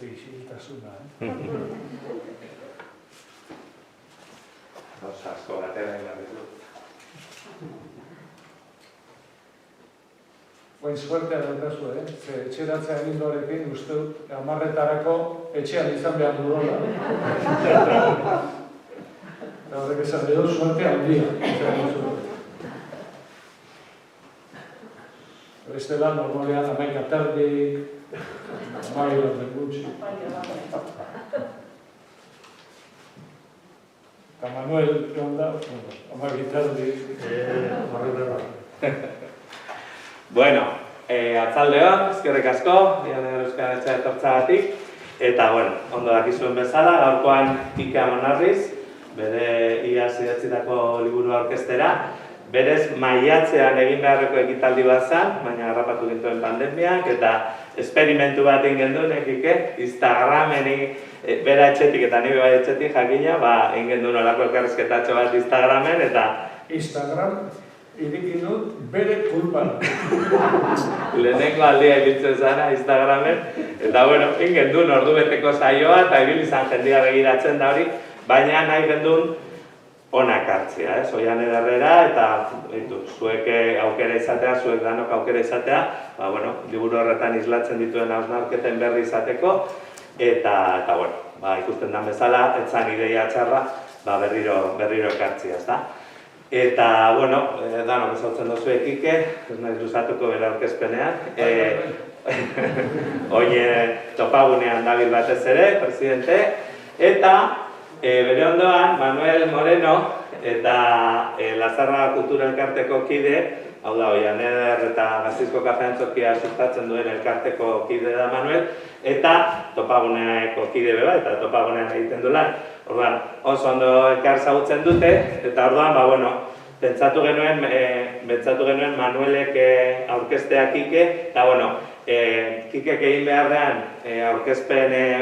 isiltasuna, Asko batera ingarritu. Bain suertea daukazu, ze etxeratzea egindorekin uste dut 10:00 etxean izan behar duela. Eta horrek esan edo suertea handia. Bestela normalean 11:30, 12:00 gutxi. Eta Manuel, onda, 12:30. Bueno, atzaldeon, eskerrik asko, Ianer Euskal Etxea etortzagatik. Eta, bueno, ondo dakizuen bezala, gaurkoan Ike Amonarriz, bere iaz idatzitako liburu aurkeztera. Berez, maiatzean egin beharreko ekitaldi bat zen, baina harrapatu gintuen pandemiak, eta esperimentu bat egin duen Ike, Instagrameni, bera etxetik eta nire bai etxetik jakina, egin genduen olako elkarrizketatxo bat Instagramen, eta Instagram irikin dut bere kulpa. Lehenengo aldia ibiltzen zana Instagramen, eta bueno, egin genduen ordubeteko saioa, eta ibil izan jendia begiratzen da hori, baina nahi genduen onak hartzea, Oian Ederrera, eta zuek aukera izatea, zuek danok aukera izatea, liburu horretan islatzen dituen hausnarketen berri izateko, eta bueno, ikusten den bezala, etzan ideia txarra, berriro ekartzea, ezta? Eta, bueno, danok ezautzen dozuek Ike, ez naiz luzatuko bere aurkezpenean, oin topagunean dabil batez ere, presidente, eta bere ondoan, Manuel Moreno eta Lazarra Kultura Elkarteko kide, hau da, Oian Eder eta Gasteizko Kafean Txokia sustatzen duen elkarteko kide da Manuel, eta topaguneako kide beba, eta topagunean egiten du lan. Orduan, oso ondo elkar zagutzen dute, eta orduan, pentsatu genuen Manuelek aurkezteak Ike, eta, Kikek egin beharrean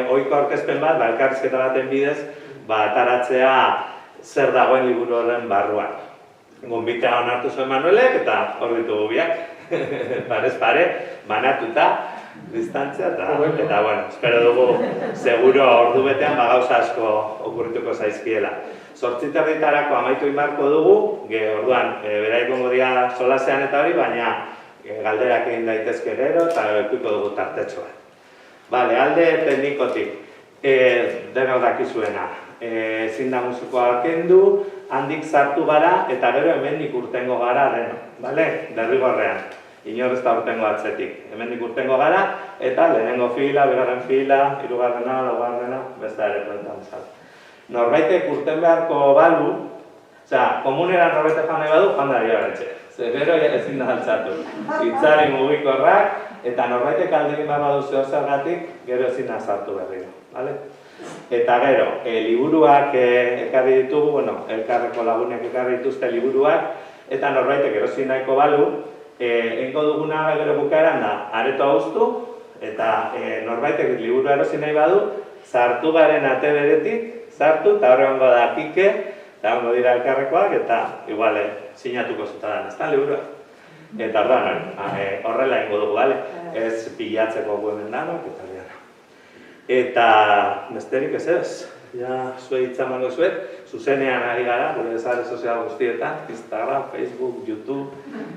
ohiko aurkezpen bat, elkarrizketa baten bidez, ataratzea zer dagoen liburu horren barruan. Gonbitea onartu zuen Manuelek, eta hor ditugu biak, parez pare, banatuta, distantzia, eta, espero dugu, seguro ordu betean gauza asko okurrituko zaizkiela. 8:30 amaitu inbarko dugu, orduan, beraikongo dira solasean eta hori, baina galderak egin daitezke gero, eta ekuiko dugu tartetxo bat. Bale, alde teknikotik, denok dakizuena. Ezin da musikoa kendu, handik sartu gara, eta gero hemendik urtengo gara deno, derrigorrean. Inor ez da urtengo atzetik. Hemendik urtengo gara, eta lehenengo fila, bigarren fila, hirugarrena, laugarrena, beste ere plantan bezala. Norbaitek urten beharko balu, komunera norbaitek joan nahi badu, joan daria beretxe. Gero ezin da altzatu. Itzari mugikorrak, eta norbaitek aldekin badu zehozergatik, gero ezin da sartu berriro. Eta gero, liburuak ekarri ditugu, elkarreko lagunek ekarri dituzte liburuak, eta norbaitek erosi nahiko balu, egingo duguna gero bukaeran da, aretoa uztu, eta norbaitek liburua erosi nahi badu, sartu garen ate beretik, sartu, eta horrengo da Ike, eta hongo dira elkarrekoak, eta igual sinatuko zutadan, ez da liburua? Eta horrela ingo dugu, ez pilatzeko guen danok, eta biara. Eta besterik ez, zuei itzamango zuet, zuzenean ari gara, gure sare sozial guztietan, Instagram, Facebook, YouTube,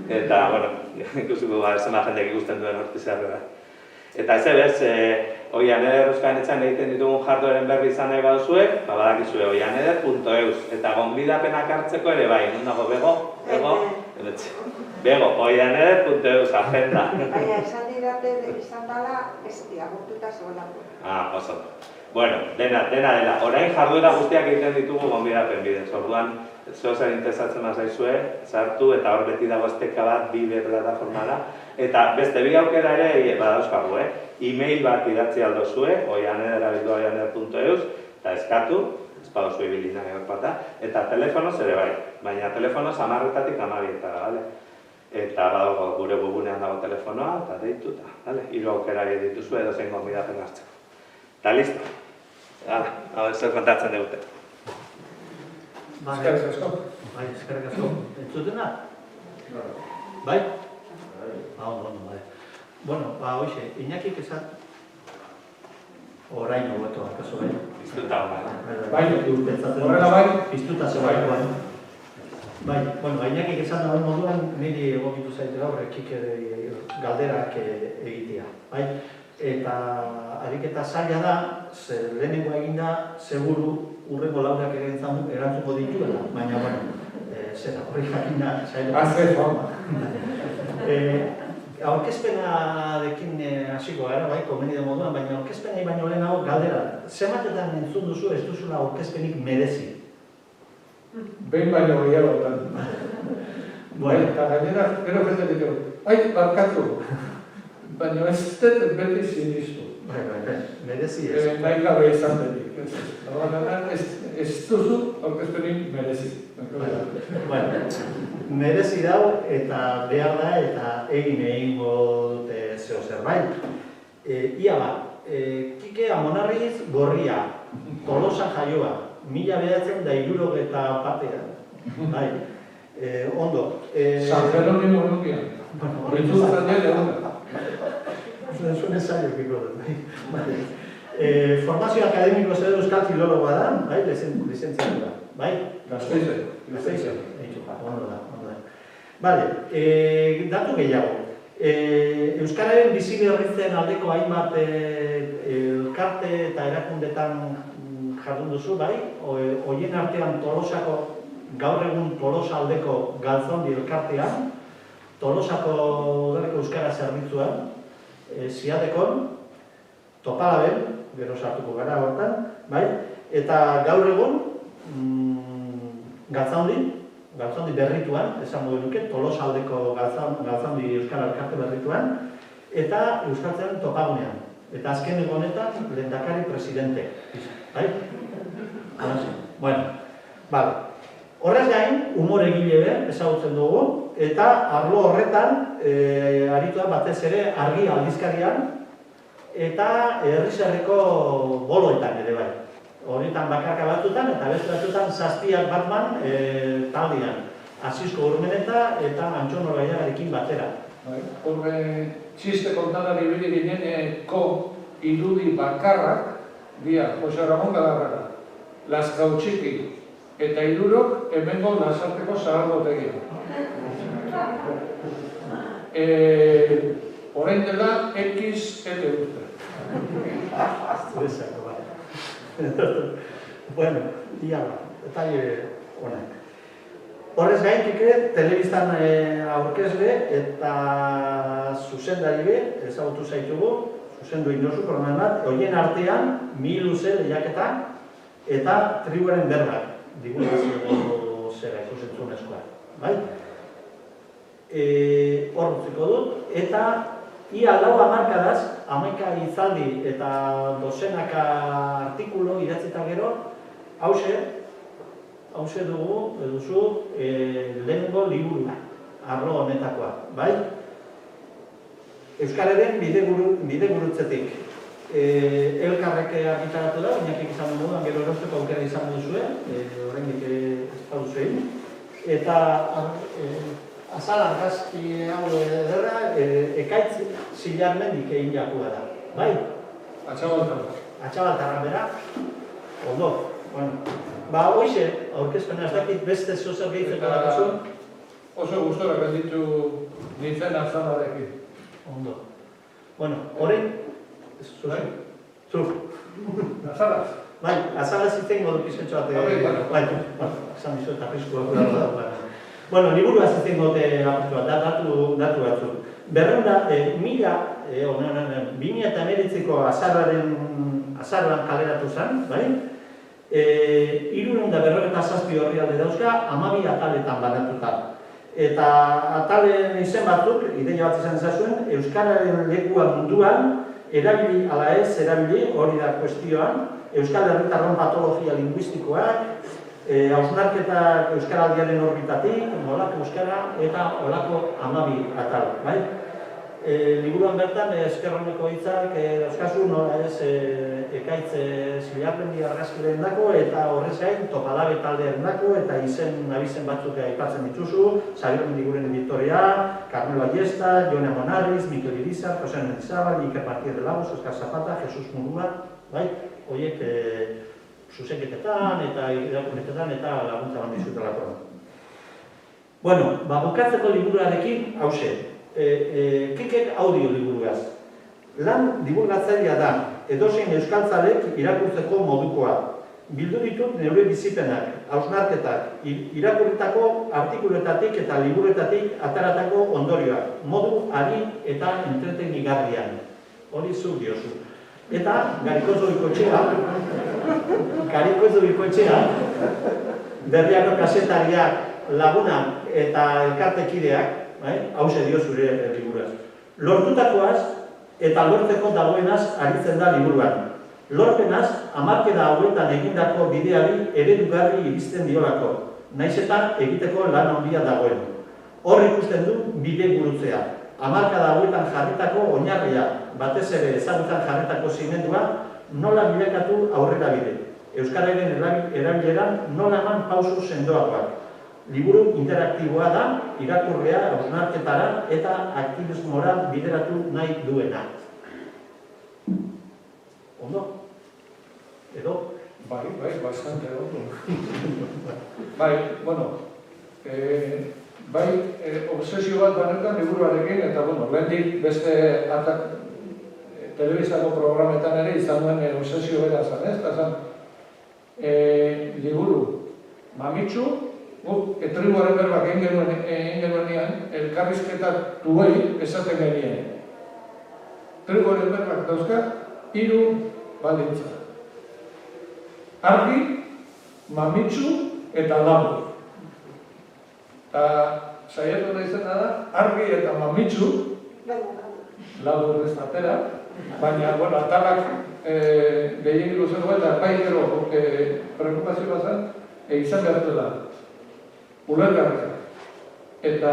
eta, ikusiko gara zema jendeak ikusten duen hortizarra. Eta ez ebez, Oian Eder Euskal Etxean egiten ditugun jardueren berri izan nahi baduzue, badakizue oianeder.eus, eta gonbidapenak hartzeko ere bai, non dago, bego, oianeder.eus, agenda. Baina, esan didate, izan dala, ez diagurtuta zegoelako. Oso. Bueno, dena. Orain jarduera guztiak egiten ditugu gonbidapen bidez. Orduan, zeozer interesatzen zaizue, sartu, eta hor beti dago esteka bat, bide plataforma da. Eta beste bi aukera ere badauzkagu, e-mail bat idatzi aldozue, oianeder@oianer.eus, eta eskatu, ez baduzu ibilina gerpata, eta telefonoz ere bai, baina telefonoz 10:00-tik 12:00, bale? Eta badago gure webgunean dago telefonoa, eta deitu, eta, hiru aukera dituzue edo zein gonbidapen hartzeko. Eta listo. Hau zer kontatzen dugute. Eskerrik asko. Bai, eskerrik asko. Entzutena? Bai? Ondo, bai. Bueno, hoxe, Iñakik esan... Orain hobeto, akaso bai. Piztuta hona. Bai, Pentsatzen horrela bai. piztuta zegoen. Bai, bueno, Ainakik esan dagoen moduan, niri egokitu zaite gaur galderak egitea. Bai? Eta ariketa zaila da, lehenengo eginda, seguru urrengo laurak erantzuko dituela, baina, bueno, zera, hori jakina zaila. Azte forma. Aurkezpenarekin hasiko gara, bai, komeni da moduan, baina aurkezpenei baino lehenago galdera. Zematetan entzun duzu ez duzula aurkezpenik merezi? Behin baino gehiagotan. Bueno. Eta gainera, gero jende ditu, ai, barkatu. Baina ez dut beti sinistu. Merezi ez. Nahi gabe izan denik. Ez duzu aurkezpenik merezi. Bueno, merezi dau eta behar da eta egingo dute zeo zerbait. Ia bat, Kike Amonarriz Gorria, Tolosa jaioa, 1960 batean. Bai, ondo. San Jerónimo nukian. Horretu zan jende honda. Zuen esaio bai. Formazio akademiko zer euskal filologoa da, bai, lizentziatua, bai? Gasteizen. Ondo da. Bale, datu gehiago. Euskararen bizi berritzen aldeko hainbat elkarte eta erakundetan jardun duzu, bai? Horien artean Tolosako, gaur egun Tolosa aldeko Galzondi elkartean, Tolosako udaleko euskara zerbitzuan, Ziadekon, Topalaben, gero sartuko gara hortan, bai? Eta gaur egun Galtzaundi berrituan, esango genuke, Tolosa aldeko Galtzaundi euskara elkarte berrituan, eta euskaltzen Topagunean. Eta azken honetan lehendakari presidente. Bai? Bueno, bale. Horrez gain, humor egile ezagutzen dugu, eta arlo horretan, aritua batez ere argi aldizkarian, eta herri-zerreko boloetan ere bai. Horietan bakarka batzutan eta beste batzutan zazpiak batman taldean. Asisko Urmeneta eta Antxono Gaiagarekin batera. Horre, txiste kontalari bide gineneko irudi bakarrak, dia, Jose Ramon Galarraga, Lazkau Txiki, eta irurok hemengo Lasarteko zahardotegia. Orain dela, X eta urte. Zurezako, bai. Bueno, diala, eta honek. Horrez gaintik telebistan aurkezle eta zuzendari be, ezagutu zaitugu, zuzendu inozu programan bat, horien artean, Miluze lehiaketa eta tribuaren berbak, divulgazio zera ikusentzunezkoa, bai? Hor utziko dut, eta ia 4 hamarkadaz, 11 hitzaldi eta dozenaka artikulu idatzita gero, hauxe duzu lehenengo liburu, arlo honetakoa, bai? Euskararen bidegurutzetik. Elkarrek argitaratu da, Ainakik izan dugu, gero erosteko aukera izan duzue, oraindik ez baduzu egin. Eta azal argazki hau ederra, ekaitz zilarmendik egin jakua da, bai? Atxabaltarra bera, ondo, bueno. Ba, hoxe, aurkezpena ez dakit beste zozer gehitzeko dakazu? Oso gustora gelditu nintzen azalarekin. Ondo. Bueno, horrein, zuk. Azalaz? Bai, azalaz itengo dut pizketxo bat. Bai, esan dizu eta pizkoak da. Bueno, liburu azitengo dute datu batzuk. Berreunda, 2019ko azaroan kaleratu zen, bai? 357 orrialde dauzka, 12 ataletan banatuta. Eta atalen izen batzuk, ideia bat izan zazuen, Euskararen lekua munduan, erabili ala ez, hori da kuestioan, Euskal Herritarron patologia linguistikoak, hausnarketak Euskaraldiaren orbitatik, nolako Euskara eta olako 12 atal, bai? Liburuan bertan, eskerroneko hitzak dauzkazu, nola ez ekaitz zilarrendi argazkiren dako, eta horrez gain Topalabe taldearen dako, eta abizen batzuk aipatzen dituzu, Xabier Mendiguren Victoria, Carmelo Ayesta, Jone Amonarriz, Mikel Irizar, Jose Mendizabal, Iker Martínez de Lagos, Oscar Zapata, Jesus Murua, bai? Horiek zuzenketetan eta irakurketetan eta laguntza eman dizutelako. Bueno, bukatzeko liburuarekin, hauxe, Kikek audio liburuaz. Lan divulgatzailea da, edozein euskaltzalek irakurtzeko modukoa. Bildu ditut neure bizipenak, hausnarketak, irakurritako artikuluetatik eta liburuetatik ataratako ondorioak, modu ari eta entretenigarrian. Hori zu diozu. Eta Garikoz Bikoetxea, Berriako kazetariak, lagunak eta elkartekideak, hauxe dio zure liburuaz. Lortutakoaz eta lortzeko dagoenaz aritzen da liburuan. Lorpenaz, hamarkada hauetan egindako bideari eredugarri iristen diolako, nahiz eta egiteko lan handia dagoen. Hor ikusten du bide gurutzea. Hamarkada hauetan jarritako oinarria, batez ere ezagutzan jarritako zimendua, nola bilakatu aurrera bide. Euskararen erabileran nola eman pauso sendoagoak. Liburu interaktiboa da, irakurlea hausnarketara eta aktivismora bideratu nahi duena. Ondo? Edo? Bai, bastante ondo. Bai, bueno, obsesio bat banetan liburuarekin, eta, bueno, lehendik beste telebistako programetan ere izan duen obsesio bera zan, ez? Eta zan, liburu mamitsu, tribuaren berbak egin genuenean, elkarrizketak duei esaten genien. Tribuaren berbak dauzka, 3 baldintza. Argi, mamitsu eta labur. Eta saiatu da izena da, argi eta mamitsu, labur ez atera, baina, bueno, atalak gehien luzen eta bai gero preokupazioa zen, izan behar duela. Ulergarria. Eta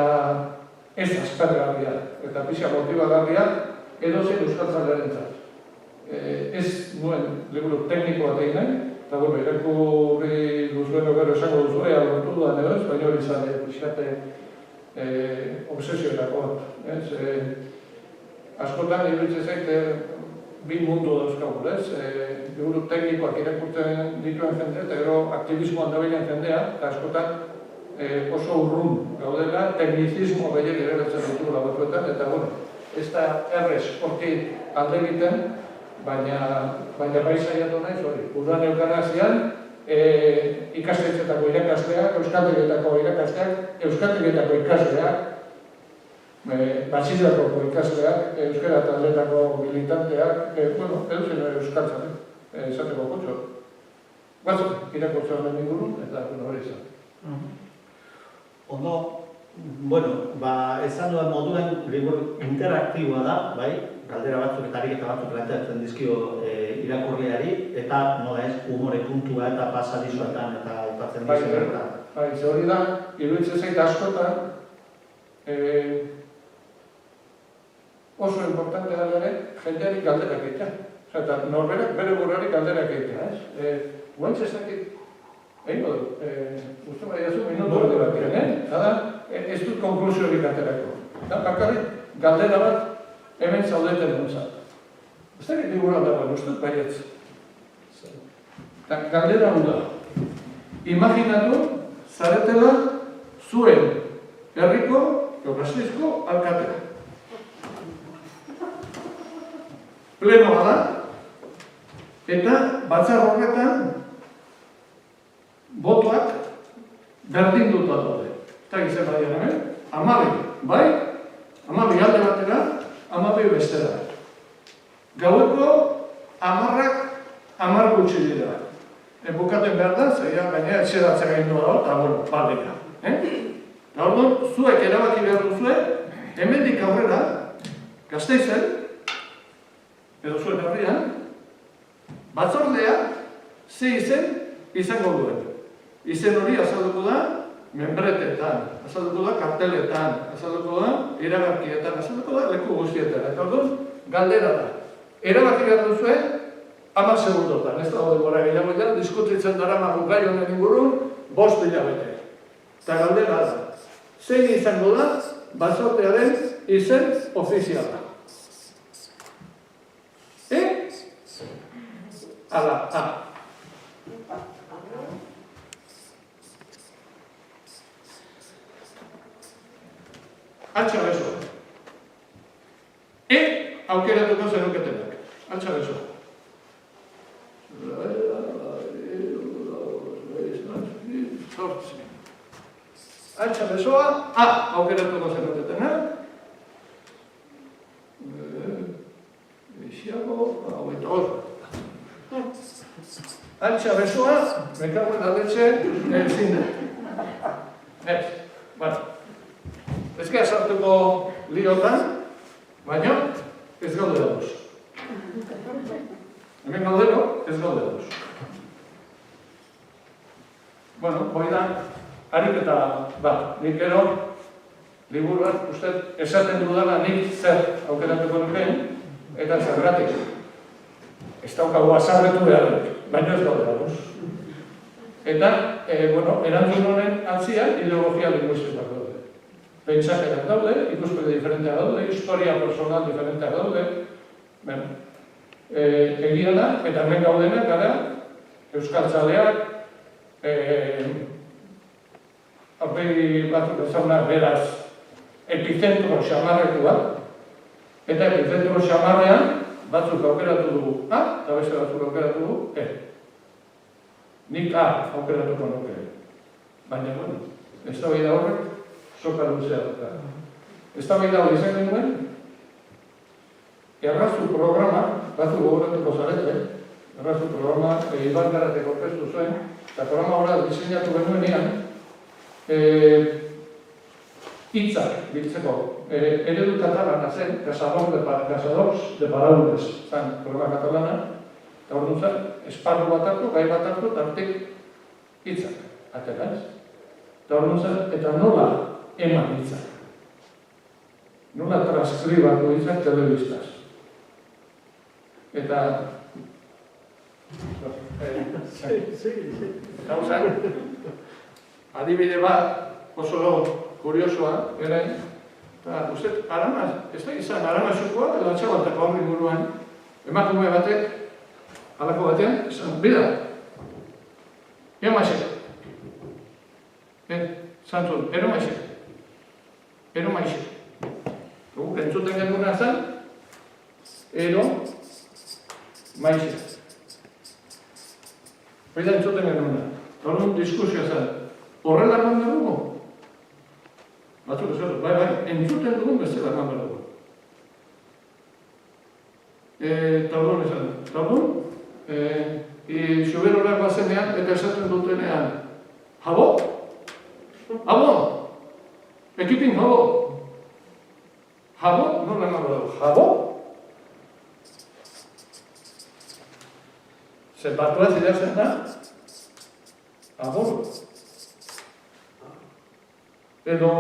ez aspergarria, eta pixa motibagarria, edozein euskaltzalearentzat. Ez nuen liburu tekniko bat egin nahi, eta bueno, irakurri duzueno gero esango duzu, lortu duan edo ez, baina hori izan pixkate obsesioetako bat. Askotan, iruditzen zait, bi mundu dauzkagu, ez? Liburu teknikoak irakurtzen dituen jendea, eta gero aktivismoan dabilen jendea, eta askotan oso urrun gaudela, teknizismo gehiagik erabiltzen ditugula batzuetan, eta bueno, ez da errez hortik alde egiten, baina bai saiatu naiz hori. Udan eukanazian, ikastetxetako irakasleak, euskaltegietako irakasleak, euskaltegietako ikasleak, batxillerako ikasleak, euskara taldeetako militanteak, bueno, edozein euskaltzan, esateko kotxo. Batzuk irakurtzen honen ingurun, eta hori izan. Ondo, bueno, esan duan moduan liburu interaktiboa da, bai? Galdera batzuk eta ariketa batzuk planteatzen dizkio irakurleari, eta nola ez, umore puntua eta pasadizoetan eta aipatzen dizkio. Bai, ze hori da, iruditzen zait askotan, oso importante da ere, jendeari galderak egitea. Eta norberak bere buruari galderak egitea, ez? Guantz ez dakit, egin godu, uste bai dazu, minutu bat Nada, ez dut konklusiorik aterako. Bakarrik, galdera bat, hemen zaudeten duntzat. Ez dakit liburuan dagoen, uste dut baietz. Galdera hau da. Imaginatu, zaretela, zuen herriko, Gasteizko alkatea. Plenoa da, eta batzar horretan botoak berdin dut daude. Eta gizien badian hemen, 12, bai? 12 alde batera, 12 bestera. Gaueko 10 gutxi dira. Bukaten behar da, zaila gainera etxeratzea gaindu da, eta bueno, baldeka. Eta orduan, zuek erabaki behar duzue, hemendik aurrera, Gasteizen, edo zuen herrian, batzordea ze izen izango duen. Izen hori azalduko da membretetan, azalduko da karteletan, azalduko da iragarkietan, azalduko da leku guztietan. Eta orduan, galdera da. Erabaki behar duzue, 10 segundotan. Ez dago denbora gehiago ja, diskutitzen daramagu gai honen ingurun, 5 hilabete. Eta galdera da. Zein izango da, batzordearen izen ofiziala. ala, A. Altxa besoa. Aukeratuko zenuketenak. Altxa besoa. Altxa besoa, A. Aukeratuko zenuketenak. Altxa besoa, me cago en la leche, ezin da. Ez, bueno. Ez gara sartuko liotan, baina ez gaude dauz. Hemen gaudero, ez gaude dauz. Bueno, hoi da, ariketa bat, nik ero, liburuan, uste, esaten dudala nik zer aukeratuko nukeen, eta zergatik. Ez daukagu azarretu behar, baina ez gaude dauz. Eta, bueno, erantzun honen atzian ideologia linguistikak daude. Pentsakerak daude, ikuspegi diferenteak daude, historia personal diferenteak daude. Egia da, eta hemen gaudenak gara, euskaltzaleak, aurpegi batzuk ezaunak beraz, epizentro xamarretua, eta epizentro xamarrean batzuk aukeratu dugu A, eta beste batzuk aukeratu dugu E. Nik A aukeratuko nuke. Baina, bueno, ez da bai da horrek, soka luzea dut. Ez da bai da hori zen genuen, errazu programa, batzuk gogoratuko zarete, errazu programa, Iban Garatek orkestu zuen, eta programa horra diseinatu genuenean, hitzak biltzeko eredu katalana zen, Cazadors de Paraules, zan programa katalana, eta hor dut zen, esparru bat hartu, gai bat hartu, eta hortik hitzak, atera ez. Eta hor dut zen, eta nola eman hitzak. Nola transkribatu hitzak telebistaz. Eta... Gauzak, adibide bat oso kuriosoa, gerain, eta uste, aramaz, ez da izan, aramazukoa edo atxabaltako horri buruan, emakume batek, halako batean, esan, bida, eo maixek. Zantzun, ero maixek. Ero maixek. Guk entzuten genuna zen, ero maixek. Bida entzuten genuna. Horren diskusio zen, horrela eman dugu? Batzuk ez bai, entzuten dugun bezala eman dugu. Eta horren esan, eta horren, xuberorak bazenean eta esaten dutenean, jabo? Jabo? Ekipin jabo? Jabo? Nola eman dugu, jabo? Zenbatuaz idazten da, aboro. Edo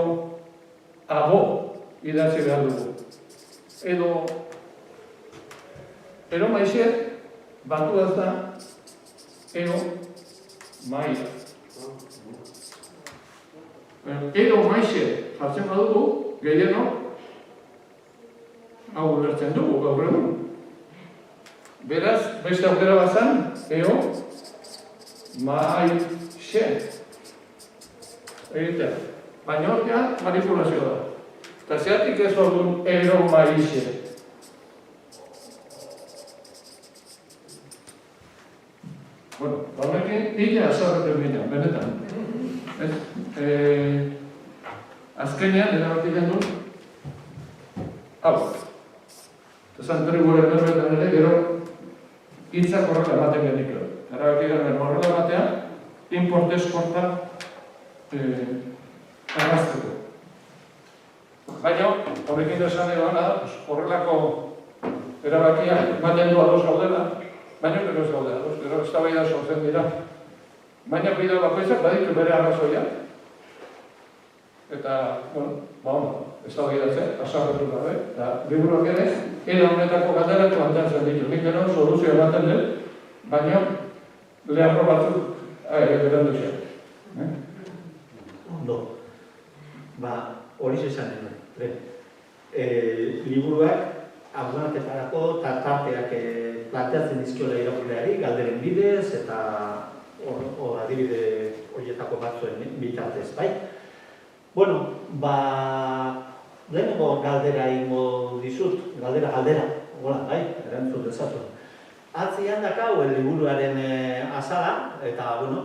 abo idatzi behar dugu. Ero maixe batuaz da, ero maia. Ero maixe jartzen badugu, gehieno, hau ulertzen dugu gaur egun. Beraz, beste aukera bazan, eo, maixe. Egitea. Baina hortia manipulazioa da. Eta zeatik ez orduan ero maixe. Bueno, horrekin, hile azarretan ginen, benetan. Azkenean, erabaki genuen, hau. Eta tribure berbetan ere, gero, hitzak horrela ematen geniklo. Erabaki genuen horrela ematean, import-eskorta arrazteko. Baina, horrekin esan edo da, horrelako erabakiak ematen du ados gaudela, baina gero ez gaudela, gero ez da bai da sortzen dira. Baina bide bakoitzak baditu bere arrazoia. Eta, bueno, ez da bai da zen, azarretu gabe, eta liburuak ere, era honetako galdera planteatzen ditu. Nik gero soluzio ematen dut, baina leharro batzuk berandu zen. Ondo. Hori esan nuen. Liburuak hausnarketarako eta tarteak planteatzen dizkiola irakurleari, galderen bidez eta adibide horietako batzuen bitartez, bai? Bueno, lehenengo galdera ingo dizut, galdera, hola, bai, erantzut dezatu. Atzian dakau liburuaren azala, eta, bueno,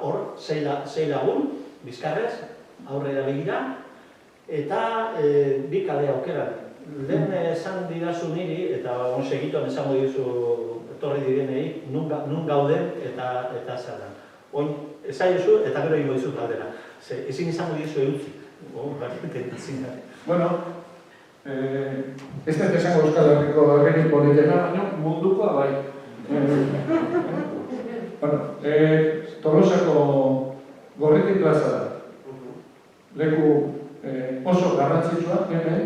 hor, 6 lagun, bizkarrez, aurrera begira, eta bi kale aukeran. Lehen esan didazu niri, eta segituan esango dizu etorri direnei, nun gauden eta zer da. Oin, esaiozu eta gero ingo dizut galdera. Ezin izango dizu eutzi. Bueno, ez dut esango Euskal Herriko herri politena, baina mundukoa bai. Bueno, Tolosako Gorriti plaza da. Leku oso garrantzitsua, hemen,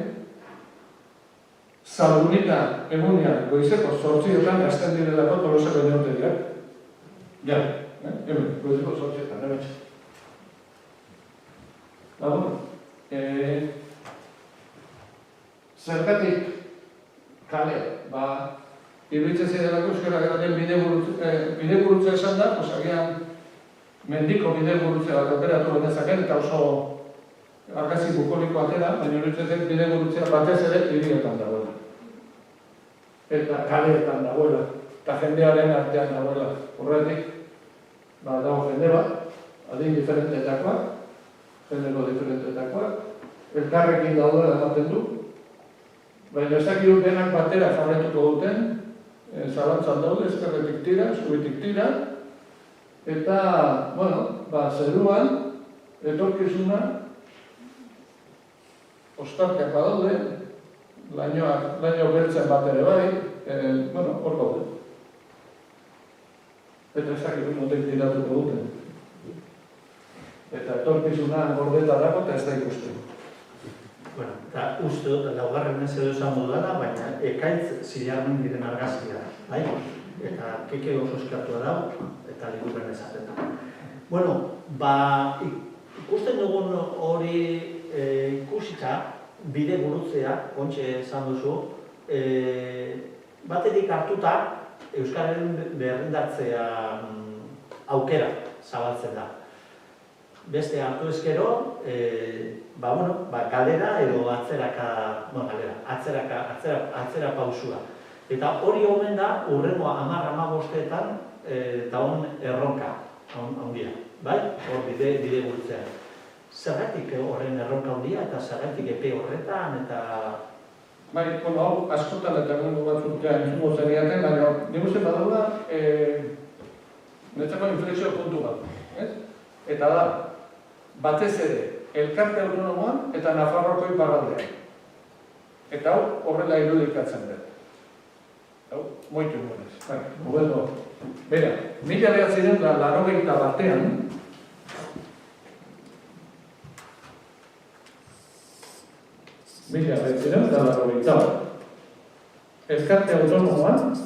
Zaldunita egunean goizeko 8etan hasten direlako Tolosako inauteriak. Ja, hemen, goizeko 8etan, hemen. Zergatik kale, iruditzen zidelako euskara geraten bidegurutze esan da, agian mendiko bidegurutze bat operatu genezaken eta oso argazki bukoliko atera, baina iruditzen bidegurutzea batez ere hirietan dagoela. Eta kaleetan dagoela, eta jendearen artean dagoela. Horretik, dago jende bat, adin diferentetakoak, genero diferentetakoak, elkarrekin daudela ematen du, baina ez dakiru denak batera jarretuko duten, zalantzan daude, ezkerretik tira, eskubitik tira, eta, bueno, zeruan, etorkizuna, ostarteak badaude, laino beltzen bat ere bai, bueno, hor gaude. Eta ez dakiru notek tiratuko duten. Eta etorkizuna gordetarako eta ez da ikusten. Bueno, eta uste dut, laugarren ez edo esan dudala, baina ekaitz zilarmen diren argazkia, bai? Eta keke oso eskatua dau, eta liburren esaten da. Bueno, ikusten dugun hori ikusita, bide gurutzea, kontxe esan duzu, batetik hartuta, Euskararen berrindartzea aukera zabaltzen da. Beste hartu ezkero, galera edo atzera pausua. Eta hori omen da, urrengo 10-15etan daun erronka handia, bai? Hor bide gurtzea. Zergatik horren erronka handia eta zergatik epe horretan eta... Bai, hau askotan eta mundu batzuk entzungo zeniaten, baina nik uste badaula netzako inflexio puntu bat, ez? Eta da, batez ere, elkarte autonomoan eta Nafarroako iparraldean. Eta hau, horrela irudikatzen dut. Hau, moitu nuen. Bueno, bera, 1981, elkarte autonomoan,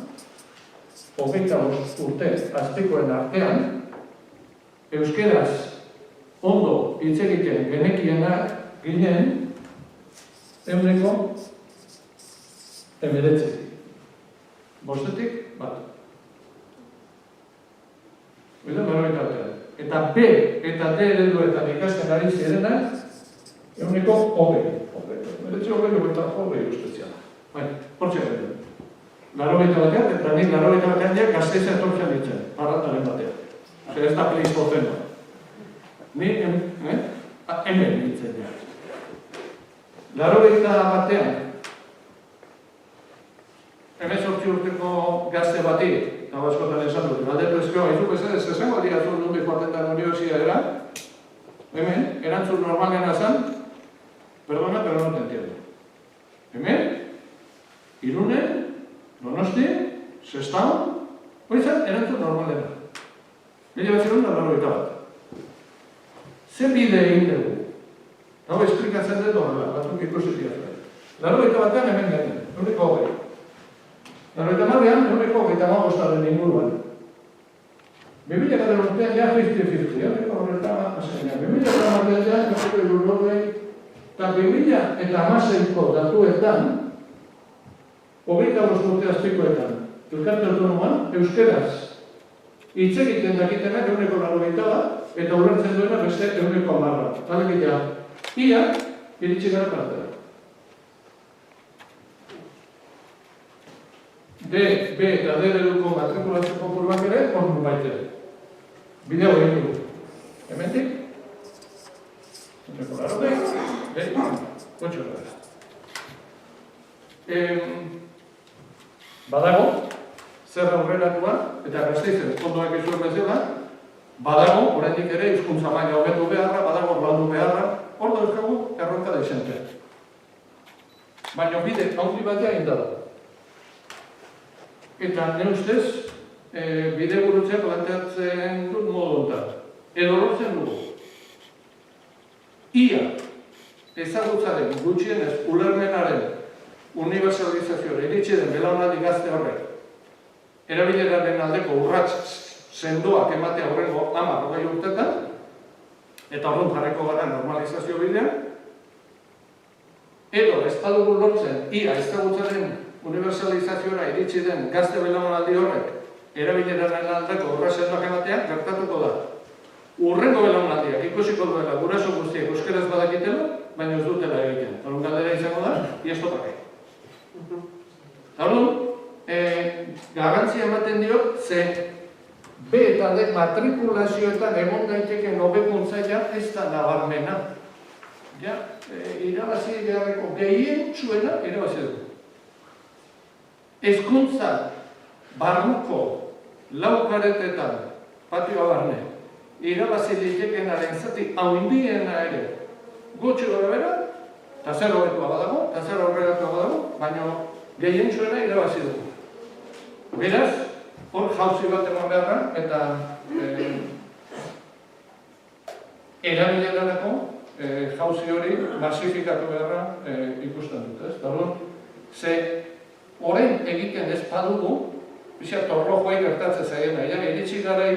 25 urte azpikoen artean, euskeraz ondo hitz egiten genekienak ginen 19%. Bostetik bat. Eta B eta D ereduetan ikasten ari zirenak 120%. Eta hogei usteziala. Hortxe gaitu. 80 batean, eta nik 80 batean diak Gasteiza etortzen ditzen, parrataren batean. Ez da pleistozenoa. Ni hemen ditzen diak. 80 batean, 18 urteko gazte bati, eta baskotan esan dut, galdetu ezkio, haizu bezala, ez esango diazun nunbik batetan universiadera, hemen, erantzun normalena zan, perdona, pero no te entiendo. Hemen, Irunen, Donosti, Sestao, hori zan, erantzun normalena. 1991 bat. Ze bide egin dugu? Hau esplikatzen dut horrela, batzuk ikusitia zuen. 90 batean hemen garen, 120. 90 batean, 125 inguruan. 2000 urtean ja 50-50, horretan, 2000 batean, 2000 eta 2016ko datuetan, 25 urte azpikoetan, elkarte autonomoan, euskeraz hitz egiten dakitenak 190 bat, eta ulertzen duena beste 110 bat. Alegia, ia, iritsi gara partera. D, B eta D ereduko matrikulazio kopuruak ere, hor baitere. Bideo egin dugu. Hemendik? Badago, zer aurreratua, eta Gasteizen ondoak izuen bezala, badago, oraindik ere, hizkuntza maila hobetu beharra, badago landu beharra, hor dauzkagu erronka dezente. Baina bide haundi batea inda da. Eta nire ustez, bide burutzea planteatzen dut modu honetan. Edo lortzen dugu. Ia, ezagutzaren gutxienez ulermenaren universalizazioa iritsi den belaunaldi gazte horrek, erabileraren aldeko urrats sendoak ematea horrengo 10-20 urtetan, eta horren jarreko gara normalizazio bidean, edo ez badugu lortzen, ia ezagutzaren universalizazioa iritsi den gazte belaunaldi horrek, erabileraren aldeko urrats sendoak ematea, gertatuko da. Urrengo belaunaldiak ikusiko duela guraso guztiek euskeraz badakitela, baina ez dutela egiten. Horren galdera izango da, iestopakai. Horren, garrantzia ematen diot, ze B eta D matrikulazioetan egon daiteken hobekuntza ez da nabarmena. Ja, irabazi beharreko gehientsuena irabazi dugu. Hezkuntza barruko laukaretetan, patioa barne, irabazi ditekenaren zati haundiena ere gutxi gara bera, eta zer horretua badago, eta zer horretua badago, baina gehientsuena irabazi dugu. Beraz, hor jauzi bat eman beharra, eta erabilerarako jauzi hori masifikatu beharra ikusten dut, ez? Daron, ze orain egiten ez badugu, bizia torrojoai gertatzen zaiena, iritsi gara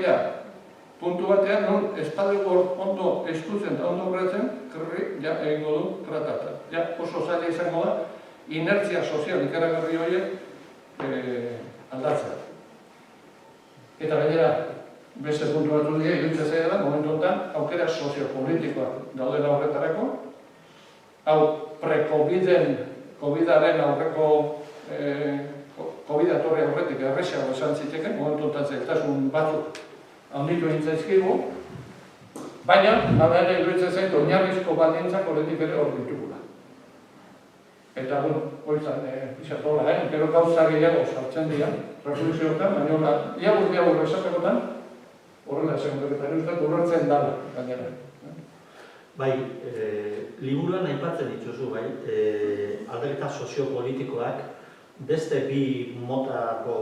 puntu batean, non espaduko ondo estutzen eta ondo horretzen, ja egingo du tratata. Ja oso zaila izango da, inertzia sozial ikaragarri horiek aldatzea. Eta gainera, beste puntu bat dira, iruditzen zaila da, momentu honetan, aukera soziopolitikoak daudela horretarako. Hau, pre-Coviden, Covidaren aurreko, Covid atorri aurretik erresago esan ziteken, momentu honetan zailtasun batzuk handitu egintzaizkigu, baina, ere iruditzen zait, oinarrizko baldintzak horretik ere hor ditugula. Eta, hoizan, izatola, gero gauza gehiago sartzen dira, reflexioetan, baina iagur esatekotan, horrela esan berretari uste, urratzen dala, gainera. Bai, liburuan aipatzen dituzu, bai, aldaketa soziopolitikoak beste bi motako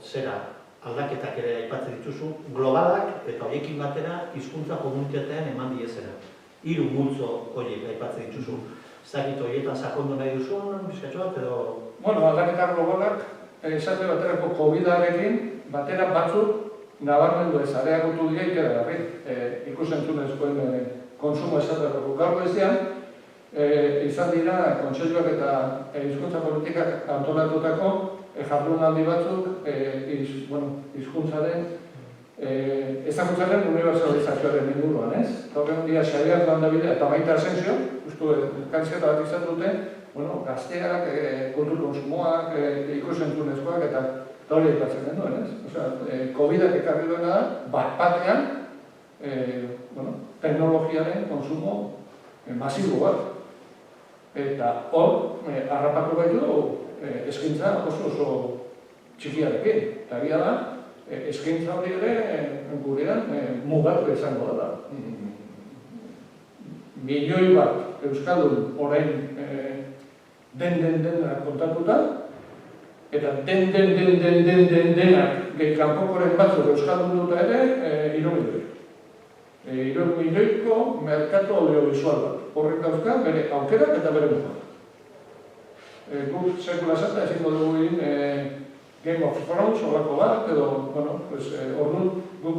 zera aldaketak ere aipatzen dituzu, globalak eta horiekin batera hizkuntza komunitatean eman diezera. 3 multzo horiek aipatzen dituzu. Ez dakit horietan sakondu nahi duzun, bizkatxo bat edo... Bueno, aldaketa globalak, esate baterako Covidarekin, batera batzuk nabarmendu ez, areagotu dira ikeragarri. Ikusentzunezkoen konsumo esaterako gaur bezian, izan dira kontseiluak eta hizkuntza politikak antolatutako jardunaldi batzuk hizkuntzaren ezagutzaren universalizazioaren inguruan, ez? Horren dia Xabier Landabide eta Maite Asensio, justu elkarrizketa bat izan dute, gazteak, kultur konsumoak, ikusentzunezkoak eta hori aipatzen genuen, ez? Osea, Covidak ekarri duena da, bat-batean, teknologiaren konsumo masibo bat. Eta hor, harrapatu baitu eskaintza oso txikiarekin. Eta egia da, eskaintza hori ere gurean mugatu izango da. Milioi bat euskaldun orain den kontatuta, eta denak kanpokoren batzuk euskaldun duta ere 3 milioi. 3 milioiko merkatu audiovisual bat. Horrek dauzka, bere aukerak eta bere mugak. Guk sekula zata ezingo dugu egin Game of Thrones horako bat, edo, orduan guk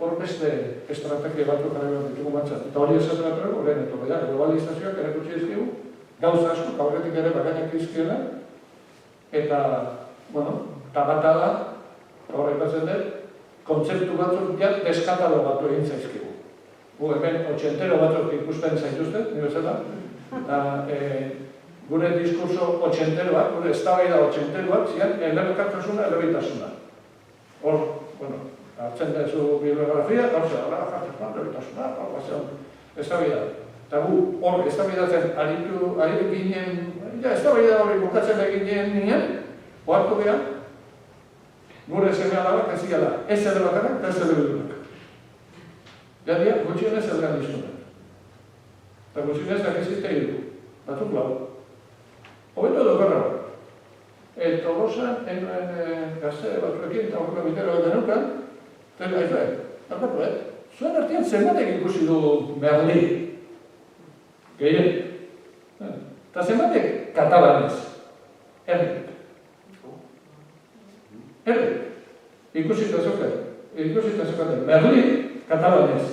hor beste estrategia batzuk jarri bat ditugu martxan. Eta hori esaten bat horren eto globalizazioak erakutsi dizkigu, gauza asko, aurretik ere bakainak dizkiela, Eta, bueno, eta bata da, horrek dut, kontzeptu batzuk deskatalogatu egin zaizkigu. Gu hemen 80 batzuk ikusten zaituzte, nire bezala, eta gure diskurso 80-ak, gure eztabaida 80-ak, zian, elebekartasuna, elebitasuna. Hor, bueno, hartzen dezu bibliografia, gauza, elebitasuna, eztabaida. Eta gu, hor, eztabaidatzen aritu ginen, eztabaida hori bukatzen egin nien, ohartu gehan, gure seme-alabak ez ziala, ez elebakarrak eta ez elebidunak. Jadia, gutxionez elgan dizkunak. Eta gutxionez dakizite hiru, batzuk lau. Hobeto edo garra bat. Tolosan, gazte batzuekin, eta horreko mitero bat denukan, eta alkatu, zuen artean zenbatek ikusi du Merli. Gehien. Eta zenbatek katalanez. Erdik. Ikusita zukaten. Merli, katalanez.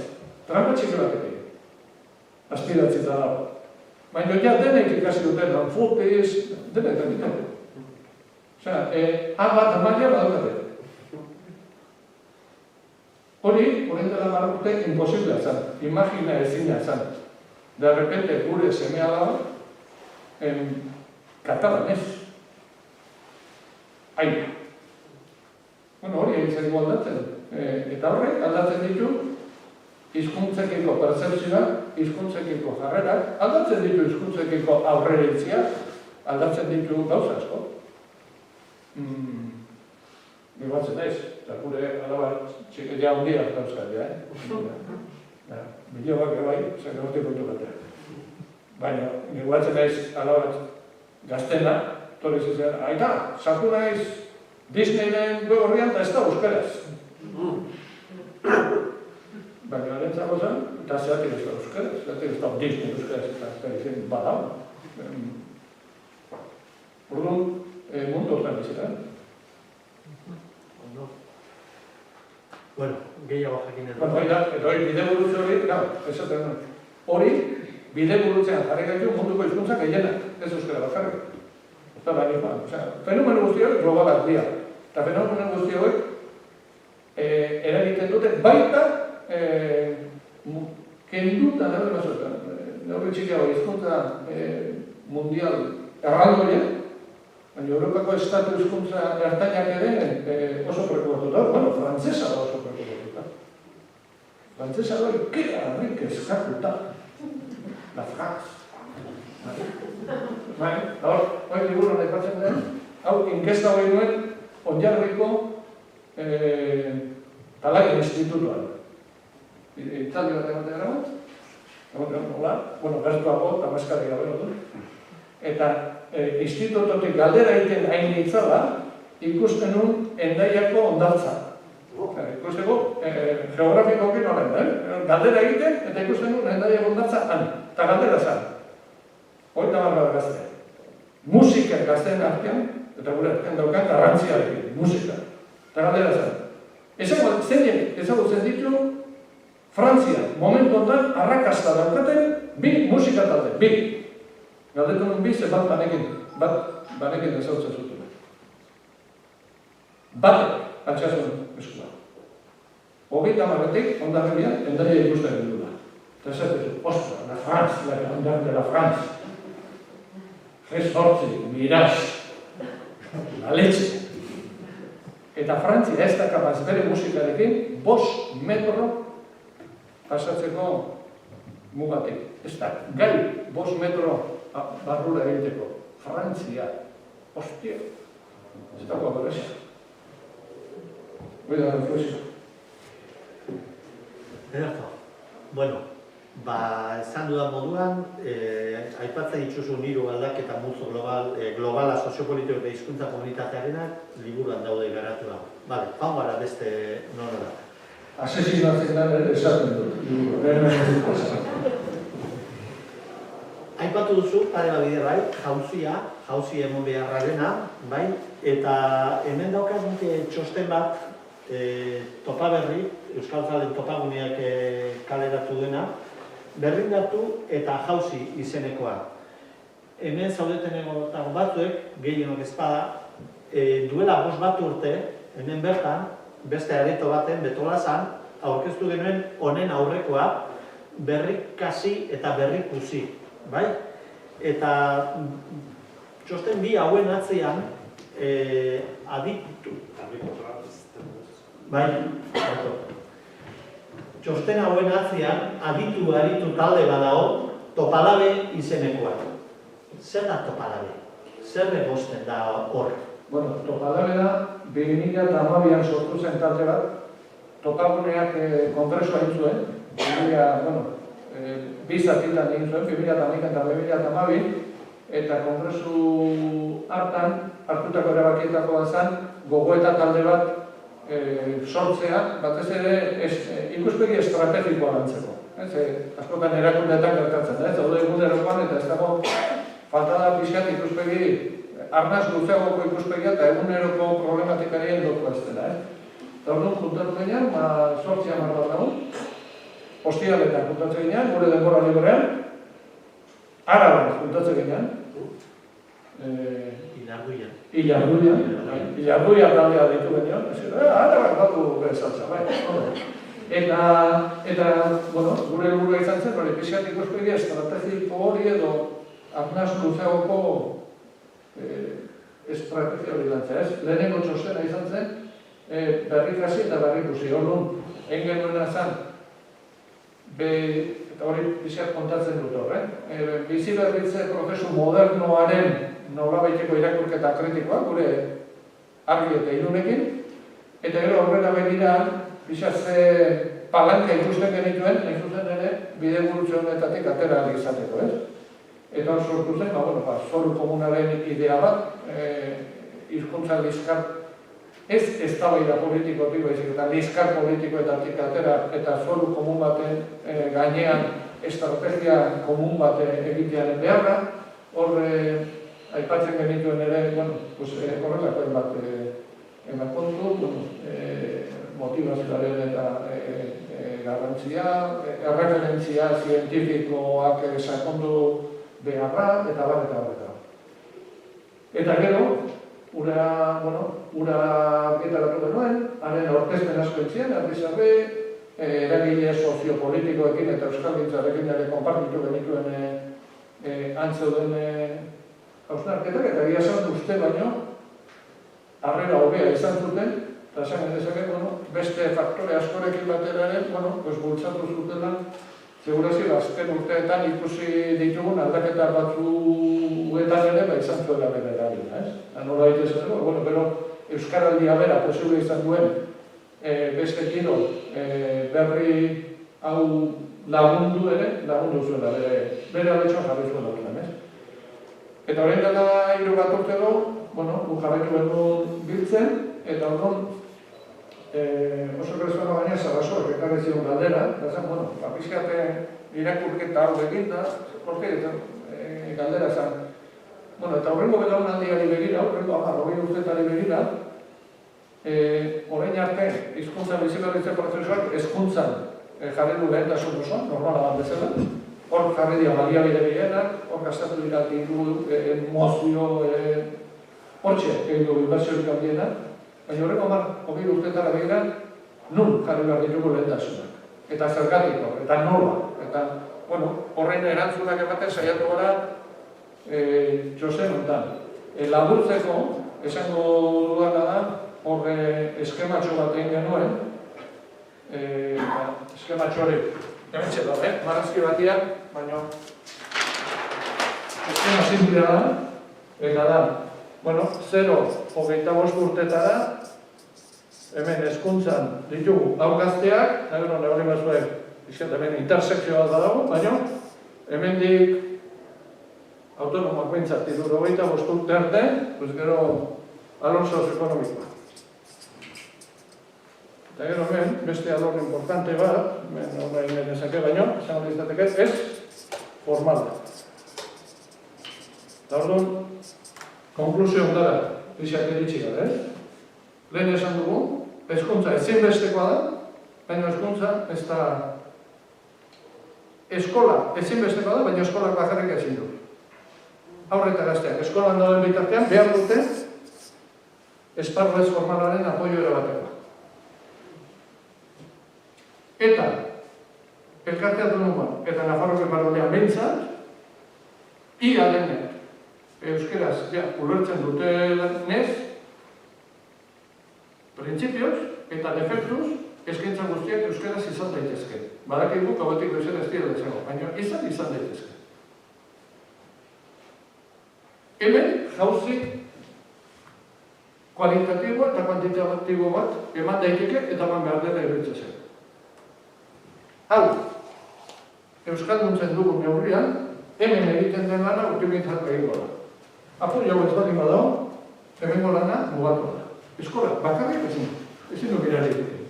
Trampa txiki batekin. Aspiratzita dago. Baina ja denek ikasi duten, anfutez, denek egiten. Osea, bat maila badaukate. Hori dela marrute imposiblea zan, imagina ezina zan. De repente gure semea dago, katalanez. Aina. Bueno, hori egin zaigu aldatzen. Eta horrek aldatzen ditu hizkuntzekiko pertzepzioa, hizkuntzekiko jarrerak, aldatzen ditu hizkuntzekiko aurreritziak, aldatzen ditu gauza asko. Nibatzen naiz, eta gure alabat txiketia hundiak dauzkatia, Bilobak ebai, zake hortik kontu batean. Baina, nibatzen naiz alabat gaztena, torri zizean, aita, saku naiz Disneyren gorrian eta ez da euskaraz. Baina, alentzako zen, eta zeatik ez da euskaraz, zeatik ez da Disney euskaraz, eta izan badau. Orduan, mundu hortan izan. Bueno, gehiago jakin edo. Eta hori bide burutze hori, esaten nuen. Hori, bide burutzean jarri gaitu munduko hizkuntzak gehienak, ez euskara bakarrik. Eta baina, fenomeno guzti hori globalak dira. Eta fenomeno guzti hori eragiten dute baita kenduta, neurri txikiago hizkuntza mundial erraldoia, baina Europako estatu hizkuntza ertainak ere oso preokupatuta. Bueno, frantzesa da oso preokupatuta. Frantzesa da ikera harrik eskakuta. La France. Hori liburu nahi batzen den, hau inkesta hori nuen Onjarriko Talaien Institutuan. Itzaldi bat egon dira bat, bueno, gertuago, eta maskari gabe dut. Eta institutotik galdera egiten hain itzala, ikusten nun Hendaiako hondartza. Ikusteko, geografikoki noren, galdera egiten, eta ikusten nun Hendaiako hondartza han. Eta galdera zan. Hoita barra da gazte. Musika gazteen artean, eta gure artean daukan garrantziarekin, musika. Eta galdera zan. Ezagutzen ditu, Frantzia, momentu ondan, arrakasta daukaten, bi musika talde, bi. Galdetu nun bi, ze bat banekin ezagutzen zuten. Batek, altxasun eskua. Hogeita marretik, ondarrenean, Hendaia ikusten dut da. Eta esatezu, ostra, la France, la grandeur de la France. Jesortzi, Mirage, la leche. Eta Frantzia ez da kapaz bere musikarekin 5 metro pasatzeko mugatik. Ez da, gai 5 metro barrura egiteko. Frantzia, hostia, ez da guaporez. Guida da reflexio. Ederto. Bueno, esan dudan moduan, aipatzen dituzun hiru aldaketa multzo globala soziopolitiko eta hizkuntza komunitatearenak liburuan daude garatu dago. Bale, joan gara beste nonora. Asesinatzen da esaten dut. Aipatu duzu, pare bat bide bai, jauzi emon beharrarena, bai, eta hemen daukat txosten bat, topaberri, Euskaltzalen topaguneak kaleratu dena, berrindatu eta jauzi izenekoa. Hemen zaudeten batzuek, gehienok ezpada, duela 5 urte, hemen bertan, beste areto baten, Betolazan, aurkeztu genuen honen aurrekoa, berrikasi eta berrikusi, bai? Eta txosten bi hauen atzean aditu. Bai, txosten hauen atzean aditu talde badago Topalabe izenekoa. Zer da Topalabe? Zer egosten da hor? Bueno, Topalabe da 2012an sortu zen talde bat, Topaguneak kongresua egin zuen, bi zatitan egin zuen, 2011 eta 2012, eta kongresu hartan, hartutako erabakietakoa zen, gogoeta talde bat sortzea, batez ere ikuspegi estrategikoa lantzeko. Askotan erakundeetan gertatzen da, daude egunerokoan eta ez dago falta da pixkat ikuspegi, arnaz luzeagoko ikuspegia eta eguneroko problematikarien lotua ez dela. Eta orduan juntatu ginen, 8 hamar bat dago, ostialetan juntatzen ginen, gure denbora librean, Araban juntatzen ginen, Ilarduia taldea ditu genion, Araban batu bezaltza, bai. Eta, gure helburua izan zen, hori pixkat ikuspegi estrategiko hori edo arnaz luzeagoko estrategia hori lantzea, ez? Lehenengo txostena izan zen, berrikasi eta berrikusi. Orduan, egin genuena zen, eta hori pixkat kontatzen dut hor, bizi berritze prozesu modernoaren nolabaiteko irakurketa kritikoa, gure argi eta ilunekin, eta gero aurrera begira, pixkat ze palanka ikusten genituen, nahi zuzen ere, bide gurutze honetatik atera ahal izateko, ez? Eta hor sortu zen, foru komunaren idea bat, hizkuntza liskar, ez eztabaida politikotik baizik eta liskar politikoetatik atera eta foru komun baten gainean estrategia komun bat egitearen beharra, hor aipatzen genituen ere, horrelako bat emakontu, motivazioaren eta garrantzia, erreferentzia zientifikoak sakondu beharra, eta bar. Eta gero, ura getaratu genuen, haren aurkezpen asko entzien, argizarbe, eragile soziopolitikoekin eta euskalgintzarekin ere konpartitu genituen antzeuden hausnarketak, eta egia esan uste baino, harrera hobea izan zuten, eta esan edezake, beste faktore askorekin batera ere, bultzatu zutela, segurazio, azken urteetan ikusi ditugun aldaketa batzuetan ere, izan zuela bere erabila, ez? Nola egitezateko, pero Euskaraldia bera posible izan duen beste kilo berri hau lagundu zuela, bere aletxoan jarri zuela duen, ez? Eta horrein dela 3 bat urte do, jarraitu genuen biltzen, eta orduan, oso krezuena baina Sarrasoak ekarri zion galdera, eta zen, pizkate irakurketa hau eginda, galdera zen. Eta horrengo belaunaldiari begira, horrengo 20 urtetari begira, orain arte, hizkuntza biziberritze prozesuak hezkuntzan jarri du lehentasun oso, normala bat bezala. Hor jarri dira baliabide gehienak, hor gastatu dira diru, emozio, hortxe egin du inbertsiorik handienak. Baina horreko 20 urtetara begira, nun jarri behar ditugu lehentasunak. Eta zergatik hor, eta nola. Eta, horrein erantzunak ematen saiatu gara txosen honetan. Laburtzeko, esango dudana da, hor eskematxo bat egin genuen, eskematxo hori, hementxe da, marrazki batiak, baina eskema simplea da, eta da, 0-25 urtetara, hemen hezkuntzan ditugu hau gazteak, naberi batzuek, hemen intersekzioa da dago, baina hemendik autonomoak bintzat, 75 urte arte, gero alor sozioekonomikoa. Eta gero hemen, beste alor importante bat, hemen horrein genezake baino, esan hori izateke, ez formala. Eta orduan, konklusio ondara, pixak eritxik gara, ez? Lehen esan dugu, hezkuntza ezinbestekoa da, baina hezkuntza ez da... Eskola ezinbestekoa da, baina eskolak bakarrik ezin du. Aurre eta gazteak, eskolan dauden bitartean behar dute esparru ez formalaren apoio erabateko. Eta, elkarte autonomoan eta Nafarroko Parrolean behintzat, ia denek euskeraz ulertzen dutenez, printzipioz eta defektuz, eskaintza guztiak euskeraz izan daitezke. Badakigu kabatik goizera ez dira dezago, baina izan daitezke. Hemen, jauzi kualitatibo eta kuantitatibo bat eman daiteke eta eman behar dela iruditzen. Hau, euskalduntzen dugu neurrian, hemen egiten den lana optimitzat egingo da. Apur jau ez badi badao, hemengo lana mugatu da. Eskola, bakarrik ezin du gira egiten.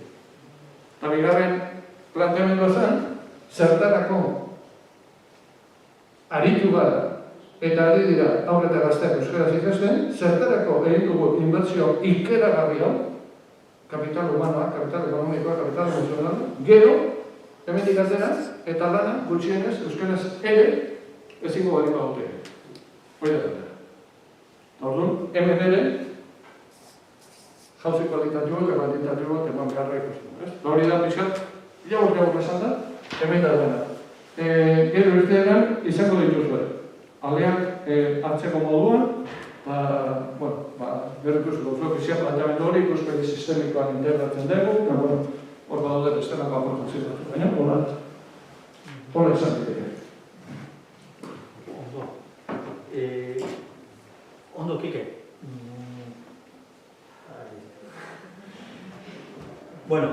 Eta bigarren planteamendua zen, zertarako aritu gara eta ari dira haur eta gazteak euskaraz ikasten, zertarako egin dugu inbertsio ikeragarri hau, kapital humanoa, kapital ekonomikoa, kapital emozionala, gero, hemendik atzera, eta lana gutxienez euskaraz ere ezingo bali baute. Hori da. Orduan, hemen ere, jauzi kualitatibo eta kuantitatibo eman beharra ikusten. Hori da, pixkat, jaur esan da, hemen da dena. Gero irtean izango dituzue. Aldeak hartzeko moduan, gero ikusko duzuek izia planteamendu hori ikuspegi sistemikoan integratzen dugu, hor badaude bestelako aportazio batzu, baina hola esan diteke. Ondo, Kike. Bueno,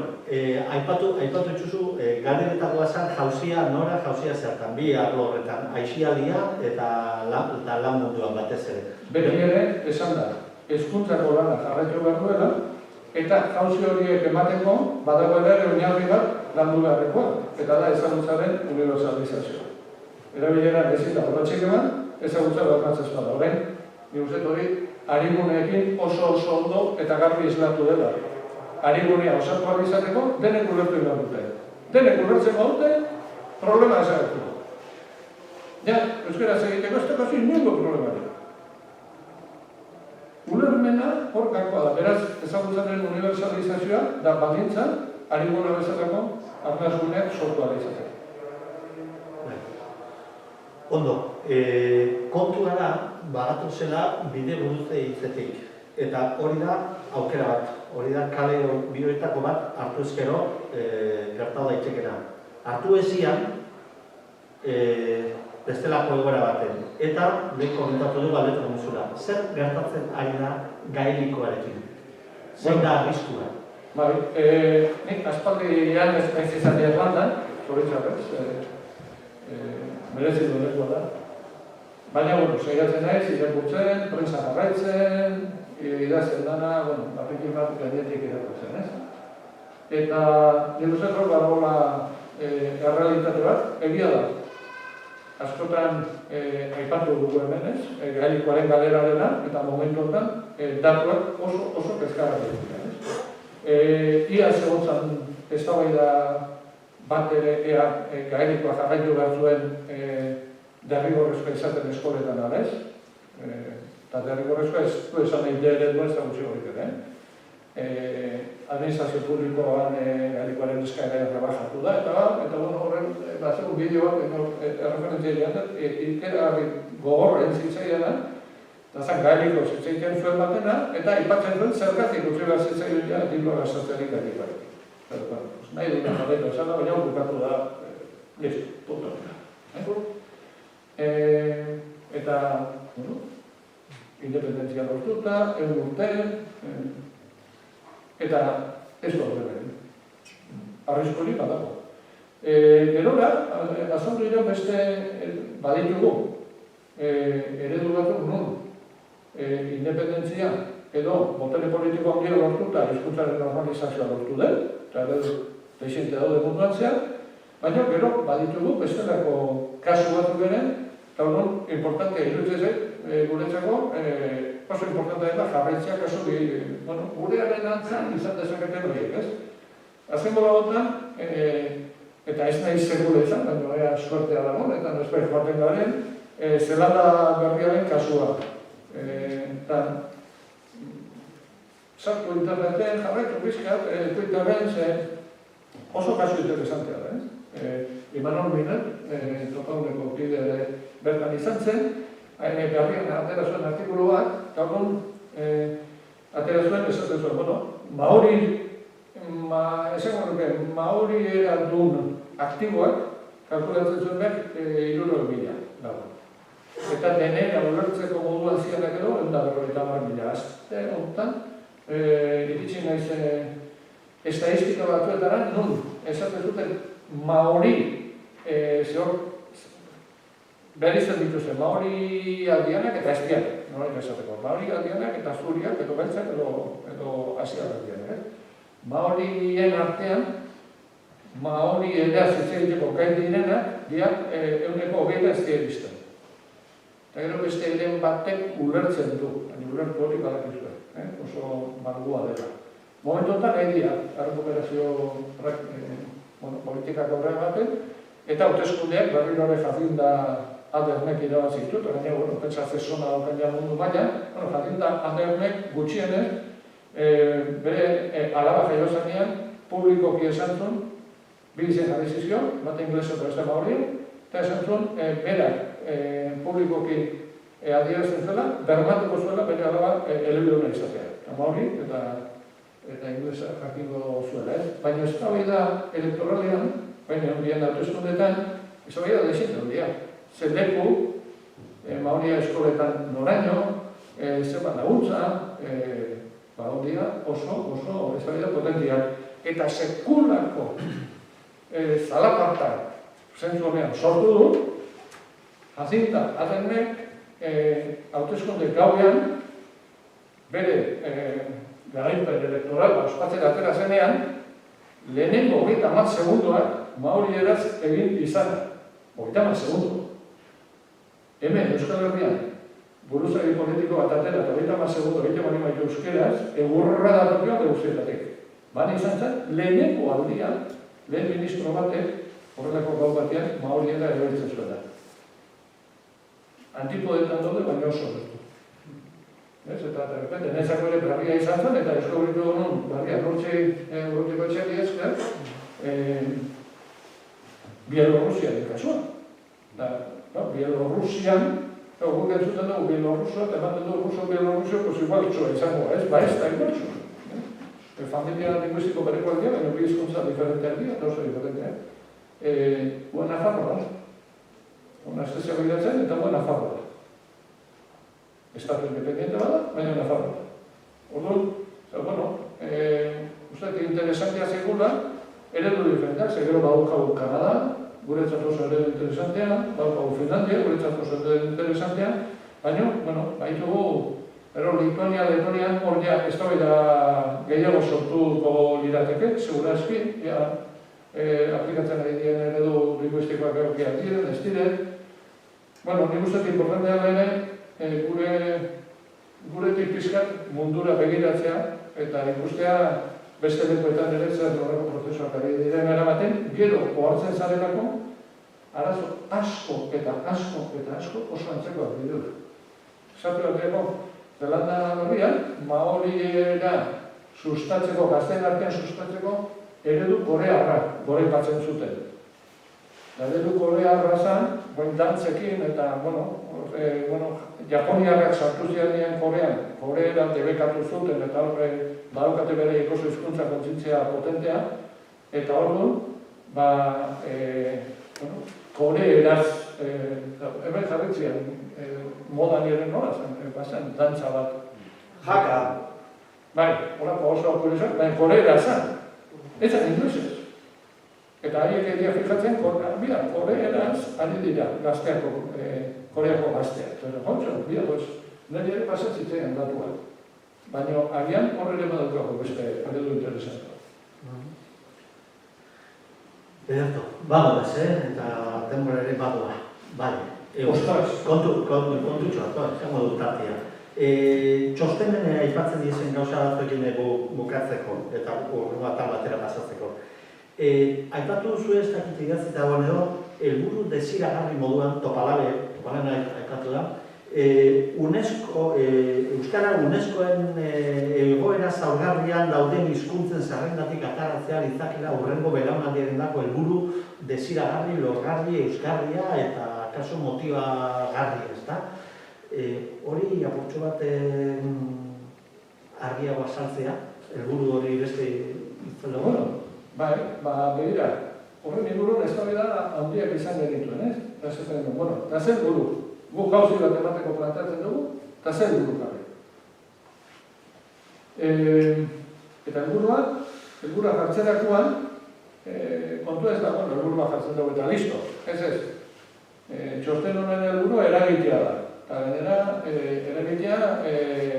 aipatu itxuzu, galderetako esan jauzia nora, jauzia zertan, bi arlo horretan, aixialdia eta lan munduan batez ere. Beti ere, esan da, hezkuntzako lana jarraitu behar duela, eta jauzi horiek emateko, badagoela ere oinarri bat landu beharrekoa, eta da ezagutzaren universalizazioa. Erabileran ezin da horretxek eman, ezagutza bermatzez bada. Horrein, ni uste hori, hariguneekin oso ondo eta garbi islatu dela. Harigunea osatu ahal izateko, denek ulertu egin dute. Denek ulertzen badute, problema ezagutu. Ja, euskaraz egiteko ez dakazu inungo problema. Ulermena hor gakoa da. Beraz, ezagutzaren universalizazioa da baldintza, hariguna bezalako arnazguneak sortu ahal izateko. Ondo, kontua da, bagatu zela bide buruzte hitzetik. Eta hori da aukera bat, hori da kale bioetako bat hartu ezkero gertatu daitekena. Hartu ezian bestelako egoera baten. Eta lehen komentatu du galdetu guzura. Zer gertatzen ari da gaelikoarekin? Zein da arriskua? Bai, nik aspaldian ez izan diat landan, zoritzarrez, merezi dulekoa da. Baina, segiatzen naiz, irakurtzen, prensa jarraitzen, idazten dana, apekin bat gainetik irakurtzen, ez? Eta, niruzetrok badagoela errealitate bat, egia da. Askotan aipatu dugu hemen, ez? Gaelikoaren galerarena, eta momentu honetan, datuak oso kezkagarriak dira, ez? Ia zegotzan eztabaida bat ere ea gaelikoa jarraitu behar zuen derrigorrezkoa izaten eskoletan alez. Eta derrigorrezkoa ez du esan nahi eredua ez da gutxi horik ere. Administrazio publikoan gaelikoaren eskaera rebajatu da, eta horren batzeko bideoak erreferentzia dian, ikeragarri gogorra entzitzaiana, eta zan gaeliko zitzaiten zuen batena, eta ipatzen duen zergatik utzi behar zitzaien dira diloa gastatzerik gaelikoarekin. Nahi duna jarraitu esan da, baina bukatu da, listo, puto. Eta, independentzia lortuta, egun urte, eta ez da horrekin. Arriskorik badago. Gerora, azaldu dira beste baditugu, eredu batzuk nun, independentzia edo botere politiko handia lortuta, hizkuntzaren normalizazioa lortu den, eta eredu deixente daude munduan zehar, baina gero baditugu bestelako kasu batzuk ere, eta hori importantea iruditzezek, guretzako, oso importantea da jarraitzea kasu gurearen antzan izan dezaketen horiek, ez? Azken bola botan, eta ez nahi segure izan, baina ea suertea dago, eta nesperi joaten garen, Zelanda berriaren kasua. Eta sartu interneten, jarraitu bizkat, Twitterren, oso kasu interesantea da, Imanol Minet, topauneko kide bertan izan zen, berrian atera zuen artikulu bat, eta orduan atera zuen, esaten zuen, bueno, Maori eradun aktiboak, kalkulatzen zuen behar, 300.000 dago. Eta denera ulertzeko moduan zianak edo, 150.000 azte honetan, iritsi naiz estadistika batzuetara, nun, esaten zuten Maori, behar izan dituzten, Maori aldianak eta espiak, nola esateko, Maori aldianak eta zuriak, edo beltzak, edo asiak aldianak. Maorien artean, Maori eraz egiteko gai direnak, diak 120 ez dira. Eta gero beste eren batek ulertzen du, ulertu hori badakizue, oso malgua dela. Momentotan gai dira, errekuperazio politikak aurrean baten, eta hauteskundeak berriro ere jazinda Adernek irabazitut, gaina, pentsa zezona daukan mundu baina, jazinda Adernek gutxienez, bere alaba jaio zanean, publikoki esan zuen, bilizen jarri zizkion, bate inglesio eta beste Maori, eta esan zuen, berak publikoki adierazten zuela, bermatuko zuela bere alaba elebiduna izatea. Maori eta inglesa jakingo zuela. Baina ez da elektoralean, baina ondien hauteskundetan, ez da desinten dira. Zeleku, Maoria eskoletan noraino, zeba laguntza, oso ez da potentiak. Eta sekulako zalapartak zentzu honean sortu du, jazinta Adernek hauteskunde gauean bere garaipen elektoral ospatzen atera zenean, lehenengo 30 segunduak Maori eraz egin izan. 30 segundu. Hemen, Euskal Herrian, buruzagi politiko bat atera eta 30 segundu egiten bali maitu euskeraz, egurra datokioak eusketatik. Bani izan zen, lehenengo aldian, lehen ministro batek, horrelako gau batean, Maori era erabiltzen zuela. Antipodetan daude, baina oso bertu. Eta, de repente, nezako ere berria izan zen, eta eskobritu honon, berria, urtiko etxeari ezker, Bielorrusiaren kasua. Bielorrusian, guk entzuten dugu Bielorrusoa, eta ematen dugu Ruso-Bielorrusio, pues igual txoa izango, ez? Ba ez da igual txoa. Familia lingüistiko bereko aldia, baina bi hizkuntza diferenteak dira, eta oso diferenteak. Guen Nafarroa, una espezializatzen eta guen Nafarroa. Estatu independiente bada, baina Nafarroa. Orduan, uste interesantia zegula, eredu diferenteak, segero badaukagu Kanada, guretzat oso eredu interesantea, badaukagu Finlandia, guretzat oso eredu interesantea, baina, baitugu, Lituania, Letonian, hor ja, ez da gehiago sortuko lirateke, segurazki, aplikatzen ari dien eredu lingüistikoak egokiak diren, ez diren. Nik uste importantea lehene, gure pizkat mundura begiratzea, eta ikustea beste lekuetan ere zer horreko prozesuak ari diren eramaten, gero ohartzen zarelako, arazo asko eta asko oso antzekoak dira. Zatu bateko, Zelanda berrian, Maoriera sustatzeko, gazteen artean sustatzeko, eredu korearra goraipatzen zuten. Eredu korearra zan, dantzekin eta, Japoniarrak sartu ziren Korean, Koreeran debekatu zuten eta horre badaukate bere ikoso hizkuntza kontzientzia potentea, eta orduan, Koreeraz, hemen jarritzean, modan ere nola zen, bazen, dantza bat. Haka. Bai, horako oso kuriosak, baina Koreera zen. Ez zen inglesez. Eta haiek egia fijatzen, Koreeraz ari dira, gazteako, Koreako gazteak. Eta jontzo, nire ere pasatzitzean datuak. Baina agian horre ere badaukago beste eredu interesantua. Ederto, bagoaz, eta denbora ere bagoa. Bai. Kontutxoa, zango dut tartia. Txostenen aipatzen dizen gauza batzuekin bukatzeko, eta urrua tal batera pasatzeko. Aipatu duzu ez dakit idatzita edo, helburu desiragarri moduan topalana aipatu da, Euskara UNESCOen egoera zaurgarrian dauden hizkuntzen zerrendatik ataratzea litzakela hurrengo belaunaldiarendako helburu desiragarri, lorgarri, euskarria eta kasu motibagarri, ezta? Hori apurtxo bat argiago azaltzea, helburu hori beste itzela. Bueno, bai, begira, horren ingurun eztabaida handiak izan genituen, ez? Eta zer buru? Guk gauzi bat emateko planteatzen dugu, eta zer buru gabe. Eta helburua jartzerakoan, kontua ez da, helburua jartzen dugu eta listo, ez. Txosten honen helburua eragitea da. Eta gainera, eragitea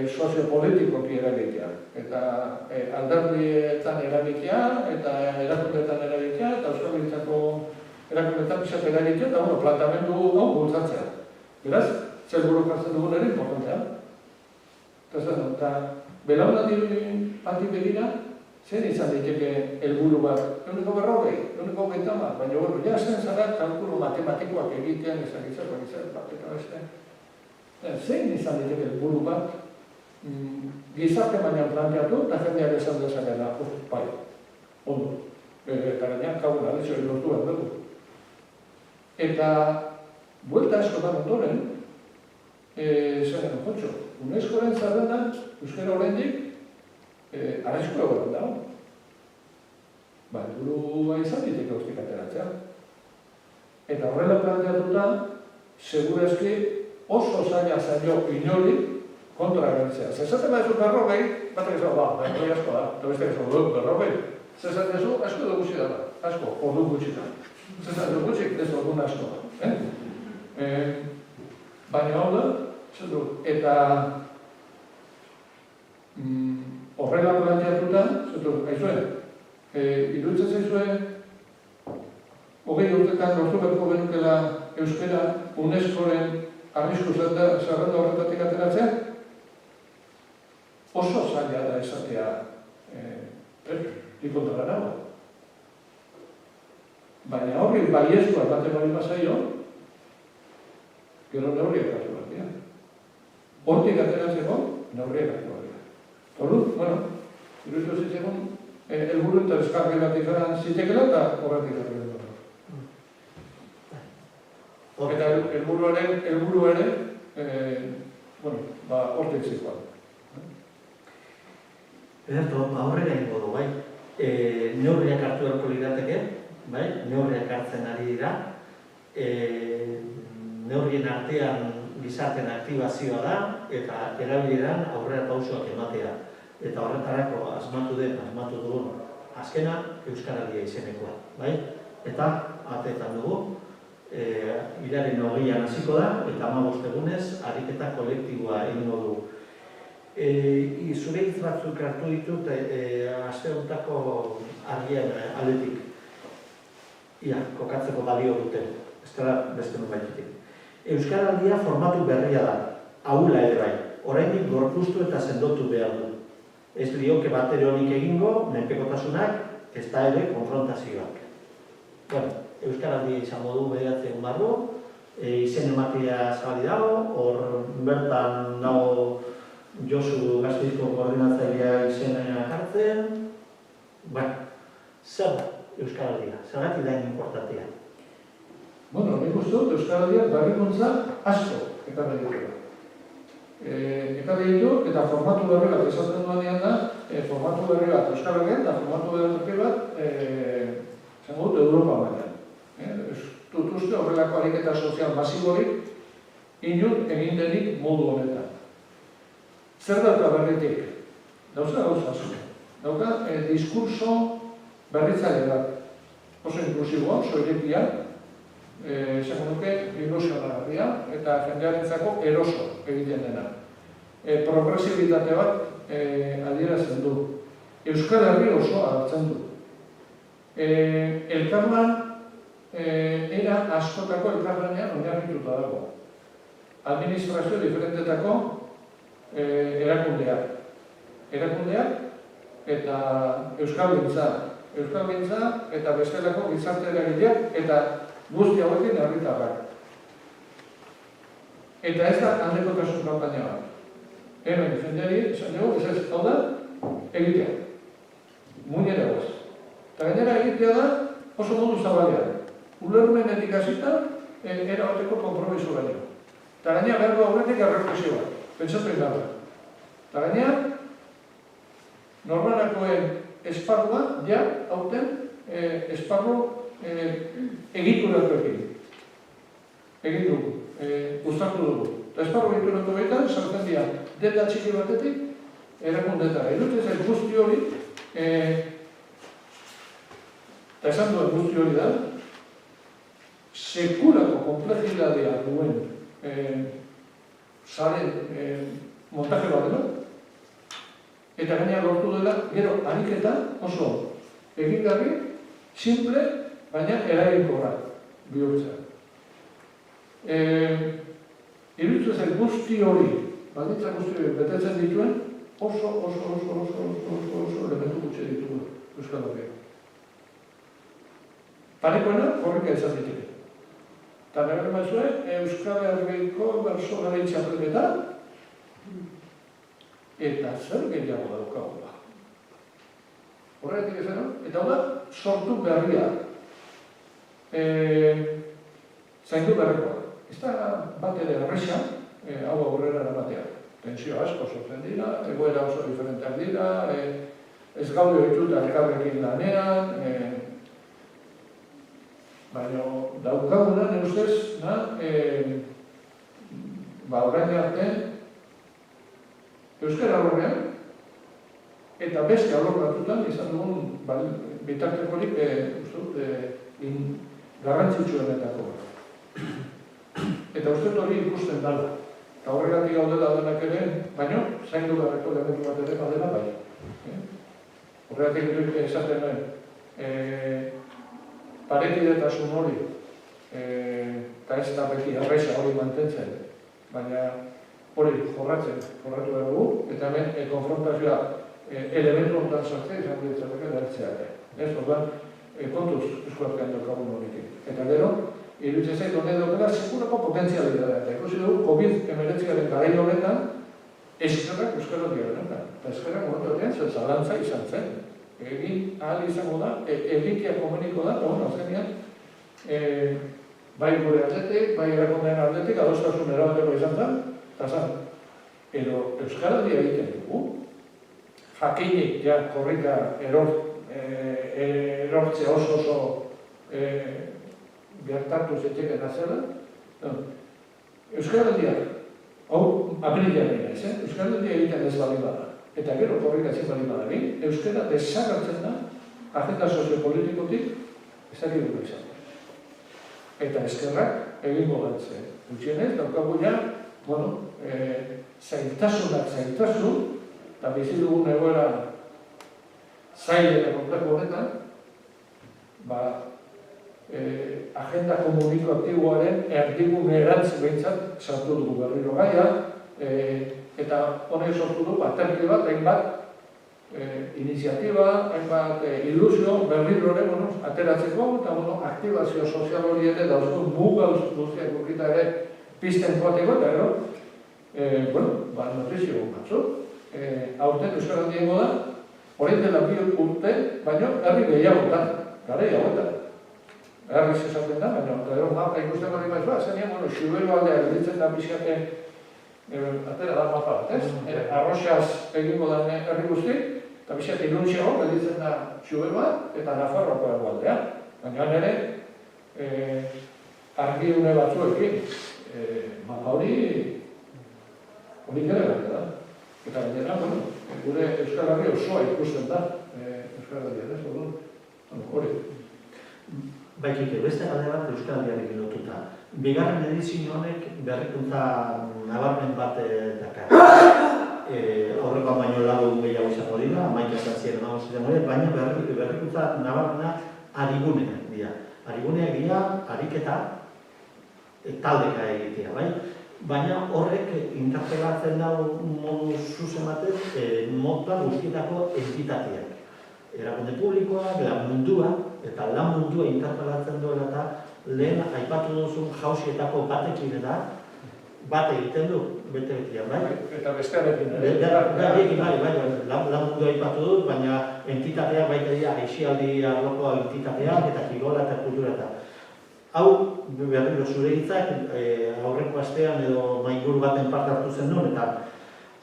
soziopolitikoki eragitea. Eta alderdietan eragitea, eta erakundeetan eragitea, eta Euskal erakundeetan pixat eragitea, eta plantamendu hau bultzatzea. Beraz, zer buru jartzen dugun ere importantea. Eta belaunaldi bati begira, zer izan daiteke helburu bat? Euneko 40, euneko 30, baina bueno, ja zen zara kalkulu matematikoak egitean ezagitzak, bat eta beste. Zein izan daiteke helburu bat, gizarte baina planteatu, eta jendeak esan dezakena, bai, ondo. Eta gainean, kabula, lezio, lortu behar dugu. Eta buelta askotan ondoren, zer jotxo, UNESCO-ren zerrendan, euskara oraindik arrisku egoten dago. Helburua izan diteke hortik ateratzea. Eta horrela planteatuta, segurazki oso zaila zailo inori kontra gertzea. Zezaten badezu 40, batek esan, berroi asko da, eta beste esan, 40. Zezaten zu, asko edo gutxi da, asko, ordu gutxi da. Zezaten gutxik, ez ordu asko da. Baina hau da, eta horrela planteatuta, aizuen, iruditzen zaizuen, 20 urtetan lortu beharko genukela euskara UNESCO-ren arrisku zerrenda horretatik ateratzea, oso zaila da esatea ikontara nago. Baina horri baiezkoa baten hori bazaio, gero neurriak hartu behar dira. Hortik ateratzeko, neurriak hartu behar dira. Bueno, iruditu zitzekun, helburu eta eskarri bat izan zitekela eta horretik hartu behar dira. Eta helburu ere, hortik zikoa. Ederto, aurrera ingo du, bai. Neurriak hartu beharko lirateke, bai, neurriak hartzen ari dira. Neurrien artean gizarteen aktibazioa da, eta erabileran aurrera pausoak ematea. Eta horretarako asmatu dugun, azkena Euskaraldia izenekoa, bai? Eta, atetan dugu, hilaren 20an hasiko da, eta 15 egunez, ariketa kolektiboa egingo du. Zure hitz batzuk hartu ditut, aste hontako argien aldetik. Ia, kokatzeko balio dute, ez da beste nunbaitetik. Euskaraldia formatu berria da, ahula ere bai, oraindik gorpuztu eta sendotu behar du. Ez lioke batere honik egingo, menpekotasunak, ez da ere konfrontazioak. Euskaraldia izango du bederatzean barru, izen ematea zabali dago, hor bertan dago Josu Gasteizko koordinatzailea izena hartzen. Zer da Euskaraldia? Zergatik da importantea? Nik uste dut Euskaraldia berrikuntza asko ekarri ditu. Ekarri ditu eta formatu berri bat esaten duanean da, formatu berri bat Euskaraldian eta formatu berri bat zango dut Europa mailan. Ez dut uste horrelako ariketa sozial masiborik inun egin denik modu honetan. Zer dauka berritik? Dauka asko. Dauka diskurso berritzaile bat. Oso inklusiboa, oso irekia, esango nuke ilusionagarria eta jendearentzako eroso egiten dena. Progresibitate bat adierazten du. Euskal Herri osoa hartzen du. Elkarlan era askotako elkarlanean oinarrituta dago. Administrazio diferentetako erakundeak. Erakundeak eta Euskalgintza eta bestelako gizarte eragileak eta guzti hauekin herritarrak. Eta ez da aldeko kasun kanpaina bat. Hemen, jendeari, esan dugu, ez hau da, egitea. Muinera goaz. Eta gainera egitea da oso modu zabalean. Ulermenetik hasita, era bateko konpromiso baino. Eta gainera bergo aurretik erreflexio bat. Pentsatu egin da. Eta gainera, normalakoen esparrua, ja, hauten, esparru egituratuekin. Egin dugu, gustatu dugu. Eta esparru egituratu behitan, sartzen dira, denda txiki batetik, erakundetara. Irutez ez guzti hori, eta esan duen guzti hori da, sekulako komplejidadea duen zaren montaje bat dela, eta gainera lortu dela, gero ariketa oso egingarri, simple, baina eraginkorra bihurtzea. Iruditzen zen guzti hori, baldintza guzti hori betetzen dituen, oso elementu gutxi ditugu Euskal Herria. Parekoena, horreka izan diteke. Eta nagar maizue, Euskal Herriko berso gara itxapretetan, eta zer gehiago daukagu da. Horregatik esan, eta hau da, sortu berria. Zaindu berrekoa. Ez da bat ere erresa, hau aurrera eramatea. Tensio asko sortzen dira, egoera oso diferenteak dira, ez gaude ohituta elkarrekin lanean, baina daukaguna, nire ustez, orain arte, euskara horrean, eta beste alor batutan izan dugun bitartekorik garrantzitsuenetako. Eta uste hori ikusten dala. Eta horregatik gaudela denak ere, baina zaindu garreko elementu bat ere badela bai. Horregatik esaten nuen, parekidetasun hori, eta ez da beti erresa hori mantentzen, baina hori jorratu behar dugu, eta hemen konfrontazioa elementu honetan sartzea izan ditzateke dertzeak. Ez, orduan, kontuz eskuartean daukagun horrekin. Eta gero, iruditzen zait honen daukela sekulako potentzialidadea. Eta ikusi dugu, COVID-19 garai honetan, eskerrak Euskal Herria honetan. Eta eskerrak momentu horretan zalantza izan zen. Egin ahal izango da, egitea komuniko da, eta azkenean, bai gure atletik, bai erakundeen atletik, adostasun erabateko izan zen, eta zan, edo Euskal Herria egiten dugu, jakinik, ja, korrika erortzea oso gertatu zetxeken azela. Euskal Herria, hau aprilean ez, Euskal Herria egiten ez bali bada. Eta gero korrika ezin bali bada egin, Euskara desagertzen da, agenda soziopolitikotik, ez da gero izan. Eta eskerrak egingo gantzen. Gutxienez, daukagu ja, zailtasun, eta bizi dugun egoera zail eta kontrako horretan, agenda komunikatiboaren erdigune erantz behintzat sartu dugu berriro gaia, eta honek sortu du aterki bat, hainbat iniziatiba, hainbat ilusio berriro ere ateratzeko, eta aktibazio sozial hori ere dauzko muga guztiak urkita ere pizten joateko, eta notizio batzuk. Aurten Euskal Herria da, orain dela 2 urte, baina herri gehiagotan, garai hauetan. Herriz esaten da, baina gero mapa ikusten hori maizua, zenean, Xubeiro aldea gelditzen da pixkate, atera da mapa bat, ez? Arroxaz egingo da herri guzti, eta pixkate iluntxeago gelditzen da Xuberoa eta Nafarroako egualdea. Baina ere, argiune batzuekin, mapa hori ere gara da. Eta gainera, gure Euskal Herria osoa ikusten da, Euskal Herria, ez? Hori. Baikike, beste gade bat Euskal Herriarekin lotuta. Bigarren edizio honek berrikuntza nabarmen bat dakar. Aurrekoan baino lagu gehiago izango dira, 11 izango dira, baina berrikuntza nabarmena ariguneak dira. Ariguneak dira, ariketa, taldeka egitea, bai? Baina horrek interpelatzen dago modu zuzen batez mota guztietako entitateak. Erakunde publikoak, lan mundua, eta lan mundua interpelatzen duela eta lehen aipatu duzun jausietako batekin da bat egiten du, bete-betian, bai? Eta bestearekin Berriekin lan mundu aipatu dut, baina entitateak baita dira, aixialdi arloko entitateak eta kirola eta kultura eta. Hau, berriro zure hitzak, aurreko astean edo mainguru baten parte hartu zen nuen, eta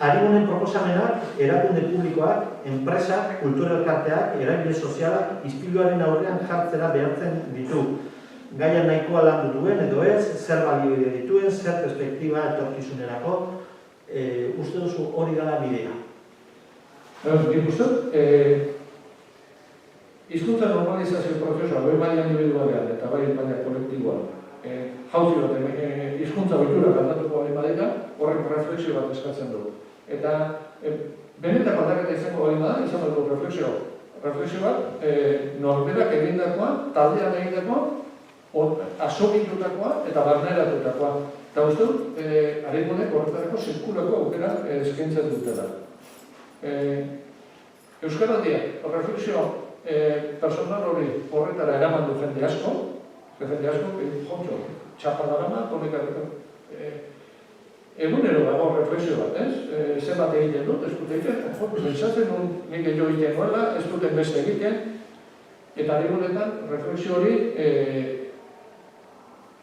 ari honen proposamenak, erakunde publikoak, enpresak, kultura elkarteak, eragile sozialak, ispiluaren aurrean jartzera behartzen ditu. Gaia nahikoa landu duen edo ez, zer balioide dituen, zer perspektiba etorkizunerako, uste duzu hori dela bidea. Nik uste, hizkuntza normalizazio prozesua, bai maila individualean eta bai maila kolektiboan, jauzi bat, hizkuntza ohitura aldatuko bali badira, horrek refleksio bat eskatzen du. Eta benetako aldaketa izango bali bada, izan dugu refleksio bat, norberak egindakoa, taldean egindakoa, asobitutakoa eta barneratutakoa. Eta uste dut, harimonek horretarako zirkulako aukera eskaintzen dutela. Euskaraldiak, refleksio personal hori horretara eraman du jende asko, jontxo, txapa darama, egunero dago refleksio bat, ez? Zenbat egiten dut, ez dut egiten, pentsatzen dut nik gehiago egiten nuela, ez duten beste egiten, eta harimonetan refleksio hori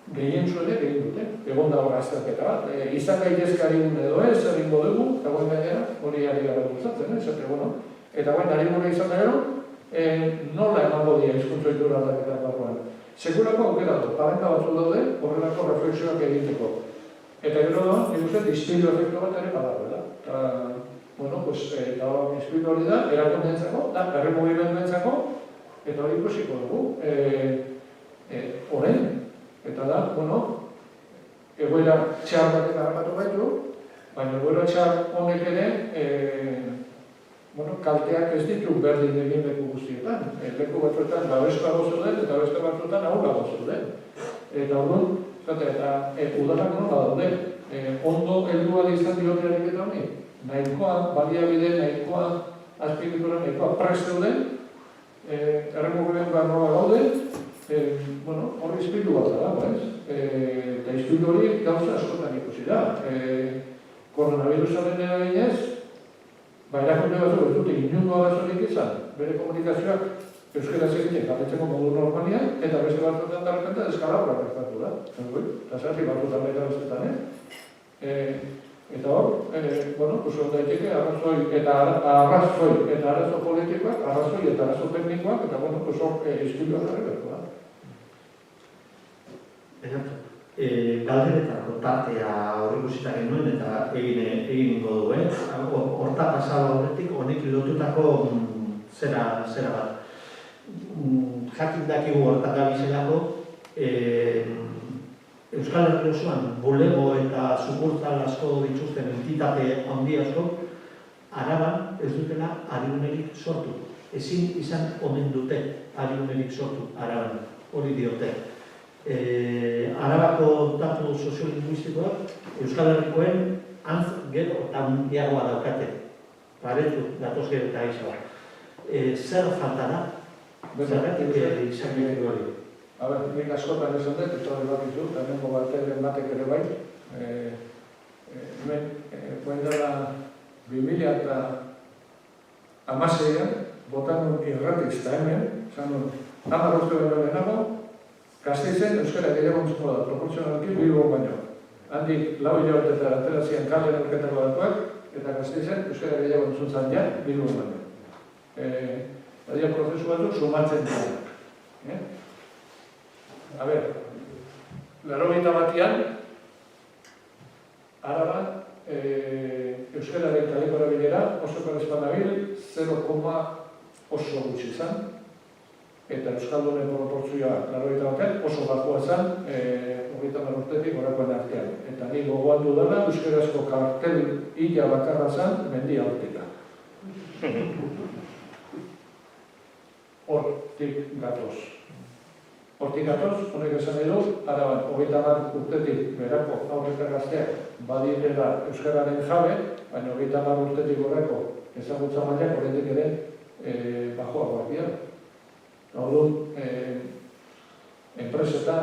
gehien zuenek egin dute, egon dago azterketa bat. Izan gaitezke harimun edo ez, egingo dugu, eta guen gainera, hori ari gara bultzatzen, eta guen harimuna izan gero, nola emango dira hizkuntza ohitura aldaketa barruan. Sekulako aukera du, parenta batzu daude, horrelako refleksioak egiteko. Eta gero da, nik uste, ispilu efektu bat ere badago, eta, eta ispilu hori da, erakundentzako, da, herri mugimenduentzako, eta hori ikusiko dugu. Orain, eta da, egoera txar batek harrapatu gaitu, baina egoera txar honek ere, kalteak ez ditu berdin egin leku guztietan. Leku batzuetan babeskago zuden eta beste batzuetan ahulago zuden. Eta orduan, udanak nola daude, ondo heldu izan diote ariketa honi. Nahikoa, baliabide, nahikoa, azpiegitura nahikoa prest zeuden, erremugimenduak nola gaude, horri izpilu bat da, eta izpilu hori gauza askotan ikusi da. Koronavirusaren eraginez, erakunde batzuk ez dute inungo arazorik izan, bere komunikazioak euskaraz egiten galdetzeko modu normalian, eta beste batzuetan darrepente deskalabra gertatu da. Eta zerti batzuetan baita bestetan, Eta hor, egon daiteke arrazoi eta arazo politikoak, arrazoi eta arazo teknikoak, eta hor izkilioa jarri berko da. Galderetako tartea horrekusita genuen eta egingo du, horta pasaba horretik honek lotutako zera bat. Jakin dakigu hortak gabizelako, Euskal Herri osoan bulego eta sukurtzal asko dituzten entitate handi asko, Araban ez dutela ariunerik sortu. Ezin izan omen dute ariunerik sortu Araban, hori diote. Arabako datu soziolinguistikoak Euskal Herrikoen antz gero eta handiagoa daukate. Paretu, datoz gero eta izan. Zer falta da? Zerretik izan gero hori? Nik askotan esan dut, eta hori bat ditu, eta nengo bateren batek ere bai. Hemen, dela 2016an, botan nun irratiz eta hemen, zan nun, 10 urte bero lehenago, Gasteizen euskara gehiago entzuko da, proportzionalki Bilbon baino. Handik 4 hilabetetara atera ziren kale elkarteko datuak, eta Gasteizen euskara gehiago entzuntzan ja Bilbon baino. Badia prozesu batzuk sumatzen dira. A ber, 81an, Araban, euskararen kaleko erabilera oso korrespanabil 0, oso gutxi izan, eta euskaldunen proportzioa 81an oso bakoa izan 30 urtetik orakoen artean. Eta ni gogoatu dela, euskarazko kartel hila bakarra zen mendia hortika. Hortik gatoz. Hortik gatoz, honek esan edo, Araban 30 urtetik berako aurreta gazteak badirela euskararen jabe, baina 30 urtetik horreko ezagutza mailak horretik ere bajoagoak dira. Orduan, enpresa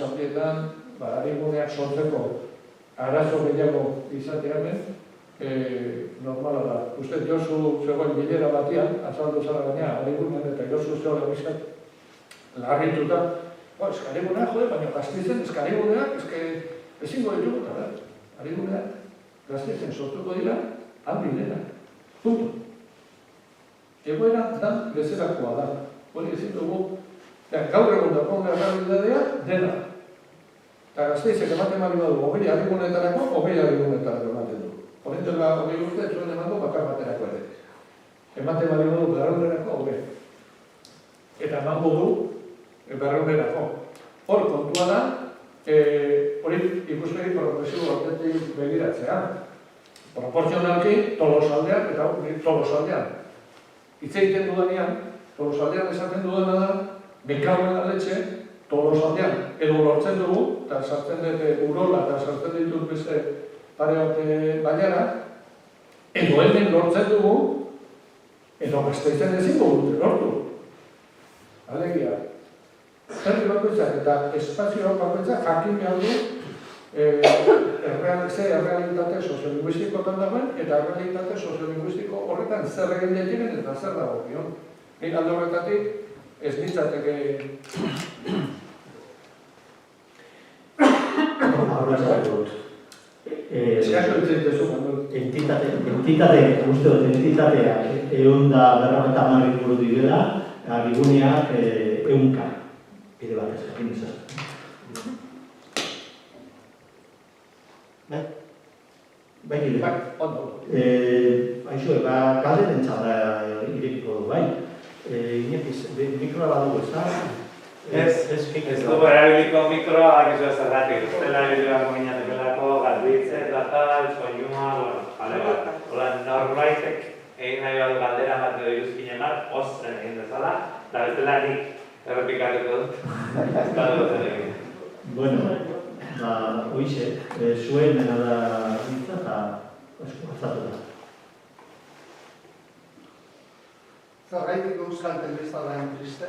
handietan, hariguneak sortzeko arazo gehiago izatea hemen, normala da. Uste, Josu zegoen bilera batian, azaldu zara gaina, Arigunen eta Josu zegoen bizkat, larrituta, eskariguneak, jode, baina Gasteizen eskariguneak, ezingo ditugu, eta Ariguneak Gasteizen sortuko dira, albidenak. Punto. Egoera dan bezalakoa da. Hori ezin dugu, gaur egun dagoen errealitatea dena. Eta Gasteizek ematen bali badu, hogei Arigunetarako, hogei Arigunetarako ematen du. Horrentela hogei urte, zuen emango bakar baterako ere. Ematen bali badu berreunerako, hogei. Eta emango du berreunerako. Hor kontua da, hori ikuspegi progresibo batetik begiratzea. Proportzionalki, Tolosaldean, eta Tolosaldean. Hitz egiten dudanean, Tolosaldean esaten dudana da, bekauen aletxe, Tolosaldean, edo lortzen dugu, eta sartzen dute urola, eta sartzen ditut beste pare bat baiara, edo hemen lortzen dugu, edo Gasteizen ezingo dute lortu. Alegia, herri bakoitzak eta espazio bakoitzak jakin behar du errealitate soziolinguistikotan dagoen eta errealitate soziolinguistiko horretan zer egin daiteken eta zer dago. Nik alde horretatik ez nintzateke... Entitatea egun da berroketa marrik buru direla, Ariguneak egunka. Bide bat ez, jakin izan. Bai, gire. Aixo, galderen txalda irekiko du, bai. Inekiz, mikroa badugu, ez da? Ez dugu erabiliko mikroa, bakizu ez erratik. Zela erabiliko minatekelako, garbitze, tratal, soinua, jale bat. Hola, norbaitek egin nahi bat galdera bat edo iruzkinen bat, ozen egin dezala, eta bestela nik errepikatuko dut. Ez da dut egin. Bueno, oixe, zuen dena da hitza eta eskuatzatu da. Zergaitik euskal telebista da triste,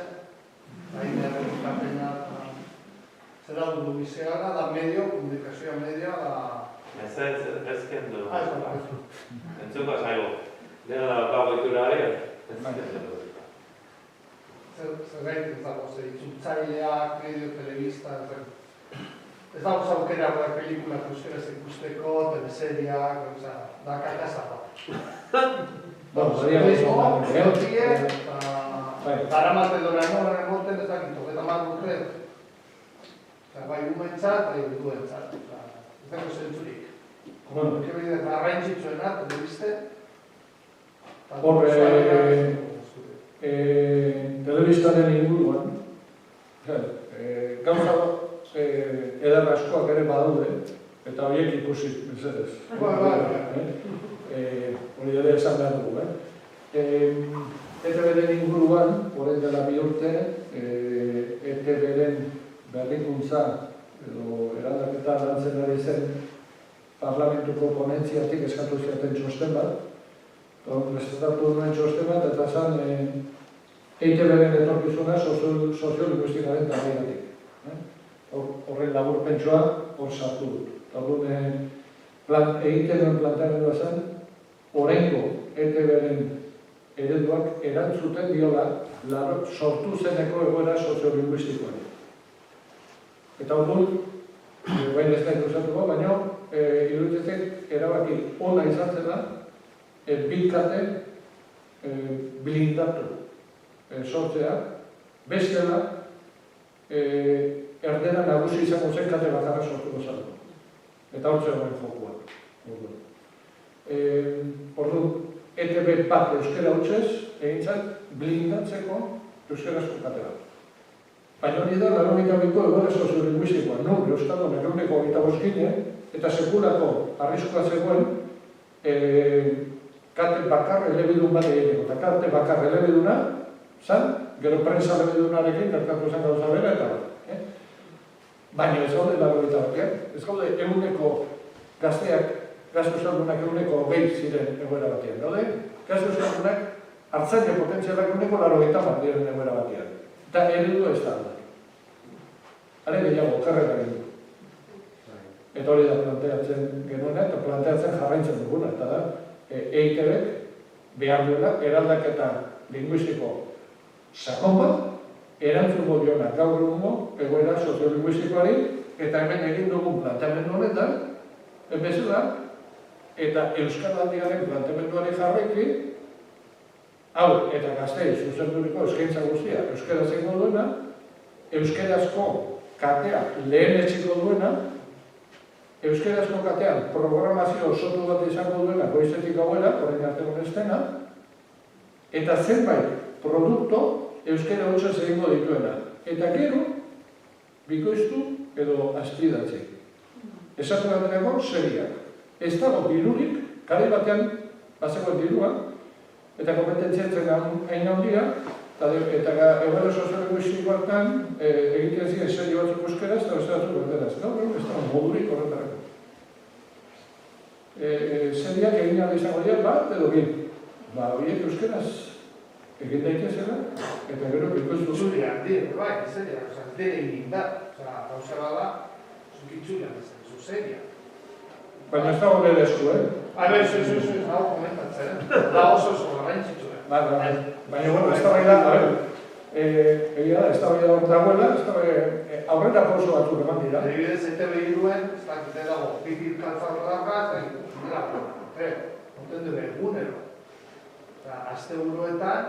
hain errepikapena zera dugu biziara, da medio, komunikazioa media, da... Ez kendu. Entzuko zaigu. Dena da bakago itura hori? Zergaitik ez dago, itzultzaileak, medio, telebista, ez dago zaukera pelikunak euskaraz ikusteko, teleseriak, da kakasa bat. Daramate Doraemon emoten ez dakit, eta marrute. Bai umentzat, bai duentzat. Ez dago zentzurik. Arraintzitzuena, telebiste. Horre, telebistaren inguruan, gauza edar askoak ere badaude, eta horiek ikusi, mesedez. Hori ere esan behar dugu, ETB-ren inguruan, horren dela bi urte, ETB-ren berrikuntza edo eraldaketa lantzen ari zen parlamentuko ponentziatik eskatu ziaten txosten bat, prestatu duen txosten bat, eta zan ETB-ren etorkizuna soziolinguistikaren tabairatik. Horren laburpentsua hor sartu dut. Egiten duen planteamendua zen, oraingo ETB-ren ereduak erantzuten diola sortu zeneko egoera soziolinguistikoan. Eta orduan, baina ez da ikusatuko, baina iruditetek erabaki ona izan zela bilkate blindatu sortzea, bestela erdera nagusi izango zen kate bakarra sortuko zen. Eta hor zegoen jokua. Orduan, ETB bat euskera hutsez, egin zen blindatzeko euskarazko kate bat. Baina hori da, 82ko egoera soziolinguistikoa, non euskaldun eguneko 25, eta sekulako arriskua zegoen kate bakar elebidun bat egiteko. Eta kate bakar elebiduna, zan, gero prensa elebidunarekin, gertatu zen gauza bera, eta bat. Baina ez gaude 81, ez gaude eguneko gazteak, gazte euskaldunak eguneko 20 ziren egoera batean. Gaude, gazte euskaldunak hartzaile potentzialak eguneko 80 diren egoera batean. Eta eredu ez da. Hare gehiago, karrera egin du. Eta hori da planteatzen genuena, eta planteatzen jarraitzen duguna, eta da, EITB behar duela, eraldaketa linguistiko sakon bat, erantzungo diona gaur egungo egoera soziolinguistikoari, eta hemen egin dugun planteamendu honetan, bezala, eta Euskaraldiaren planteamenduari jarraiki, hau eta Gaztei zuzenduriko eskaintza guztia euskaraz egingo duena, euskarazko katea lehenetsiko duena, euskarazko katean programazio osotu bat izango duena goizetik gauera, orain arte honestena, eta zenbait produkto euskara hutsaz egingo dituena. Eta gero, bikoiztu edo astidatzi. Esatu baterako seriak. Ez dago dirurik, kare batean bazeko dirua, eta kompetentziatzen hain handia, eta egoera soziolinguistikoetan egiten ziren serio batzuk euskaraz eta beste batzuk erderaz. Ez dago modurik horretarako. Seriak egin ahal izango dira bat edo bi. Horiek euskaraz egin daitezela, eta gero bikoiztu. Itzuliak dire, bai, seriak, ez dire egin da. Gauza bada, zukitzuliak ez da, zuzeriak. Baina ez dago nire esku, Zu, hau komentatzen, da oso garrantzitsua. Baina, bueno, ez da bai da, egia da, ez da bai da hor dagoela, aurrera pauso batzuk eman dira. Adibidez, ETB-iruen, ez dakite dago, pitir kaltzarra daga, eta nela, onten dure egunero. Azte buruetan,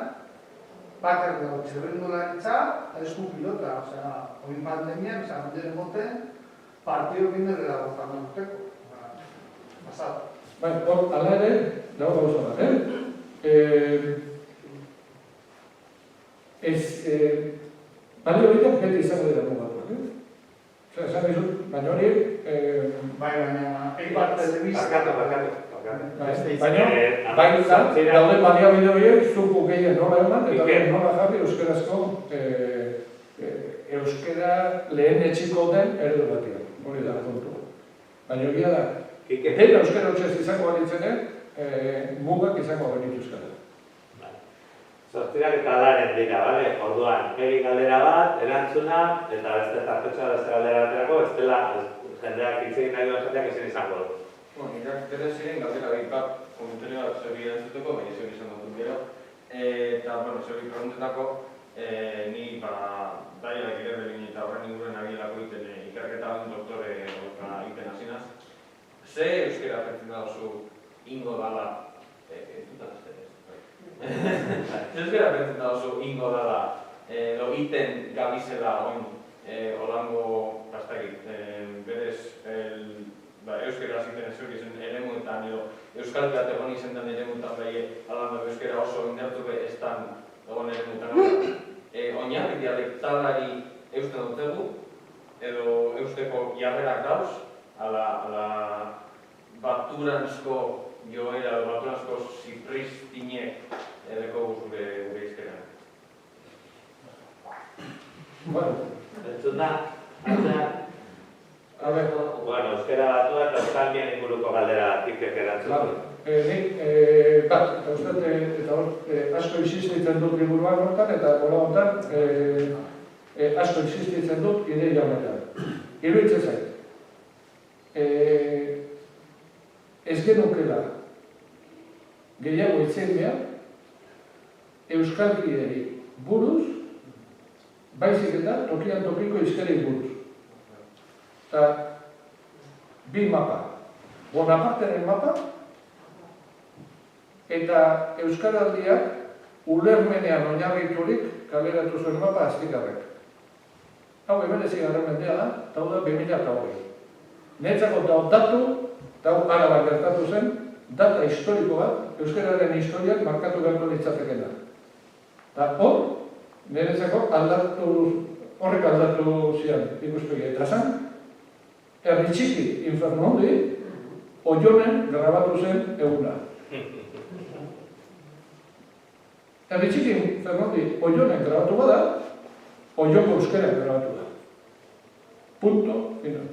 bakar dago txerrendularitza, eta esku pilota, oin pandemian, onderen moten, partio bindere dago zaman urteko. Pasado. Bai, hor, ala ere, dago gauza bat, balio horiek beti izango dira mugatuak, esan dizut, baina hori... Baina, eibar telebizta... Baina, daude baliabide horiek, zuku gehien nola eman, eta nola jarri euskarazko euskara lehen etxiko den eredu batean. Hori da, kontua. Baina egia da, dela euskara hutsez izango balitzenen, mugak izango balitu euskara. Zortzirak eta alaren dira, bale? Orduan, egin galdera bat, erantzuna, eta beste tartetxoa beste galdera baterako, ez dela jendeak itzegin nahi duen jateak ezin izango du. Irak bere ziren galdera bat komentarioa zerri erantzuteko, baina zerri izan dut gero. Eta, zerri preguntetako, ni daiak ere begin eta horren inguruan agielako egiten ikerketa doktore egiten hasinaz. Ze euskera pertzen da oso ingo dala, euskera pertzen da oso ingo dala, edo iten gabizela oin holango, berez, euskera ziten ez hori zen eremuetan edo euskal kategon izen den eremuetan alanda euskera oso indertuke ez dan egon eremuetan. Oinarri dialektalari eusten dutegu edo eusteko jarrerak dauz, ala baturanzko joera edo baturanzko zipristine edeko gure izkeran. Bueno, Entzuna, atzean. Bueno, euskera batua eta euskalmien inguruko galdera tikek erantzun. Nik, bat, eta uste, eta hor, asko existitzen dut liburuan hortan, eta gola hortan, asko existitzen dut ideia honetan. Iruditzen zait. Ez genukela gehiago itzendea, euskalkieri buruz, baizik eta tokian tokiko izkerei buruz. Eta bi mapa. Bonaparteren mapa eta Euskaraldiak ulermenean oinarriturik kaleratu zuen mapa Aztikarrek. Hau hemen ezigarren mendea da, eta hau da 2008. Netzako datu, eta hau Araban gertatu zen, data historiko bat, Euskararen historiak markatu beharko litzatekena. Eta hor, niretzako horrek aldatu zian ikuspegi. Eta zan, herri txiki Infernondi, Oionen grabatu zen eguna. Herri txiki Infernondi Oionen grabatu bada, Oionko euskera grabatu da. Punto, final.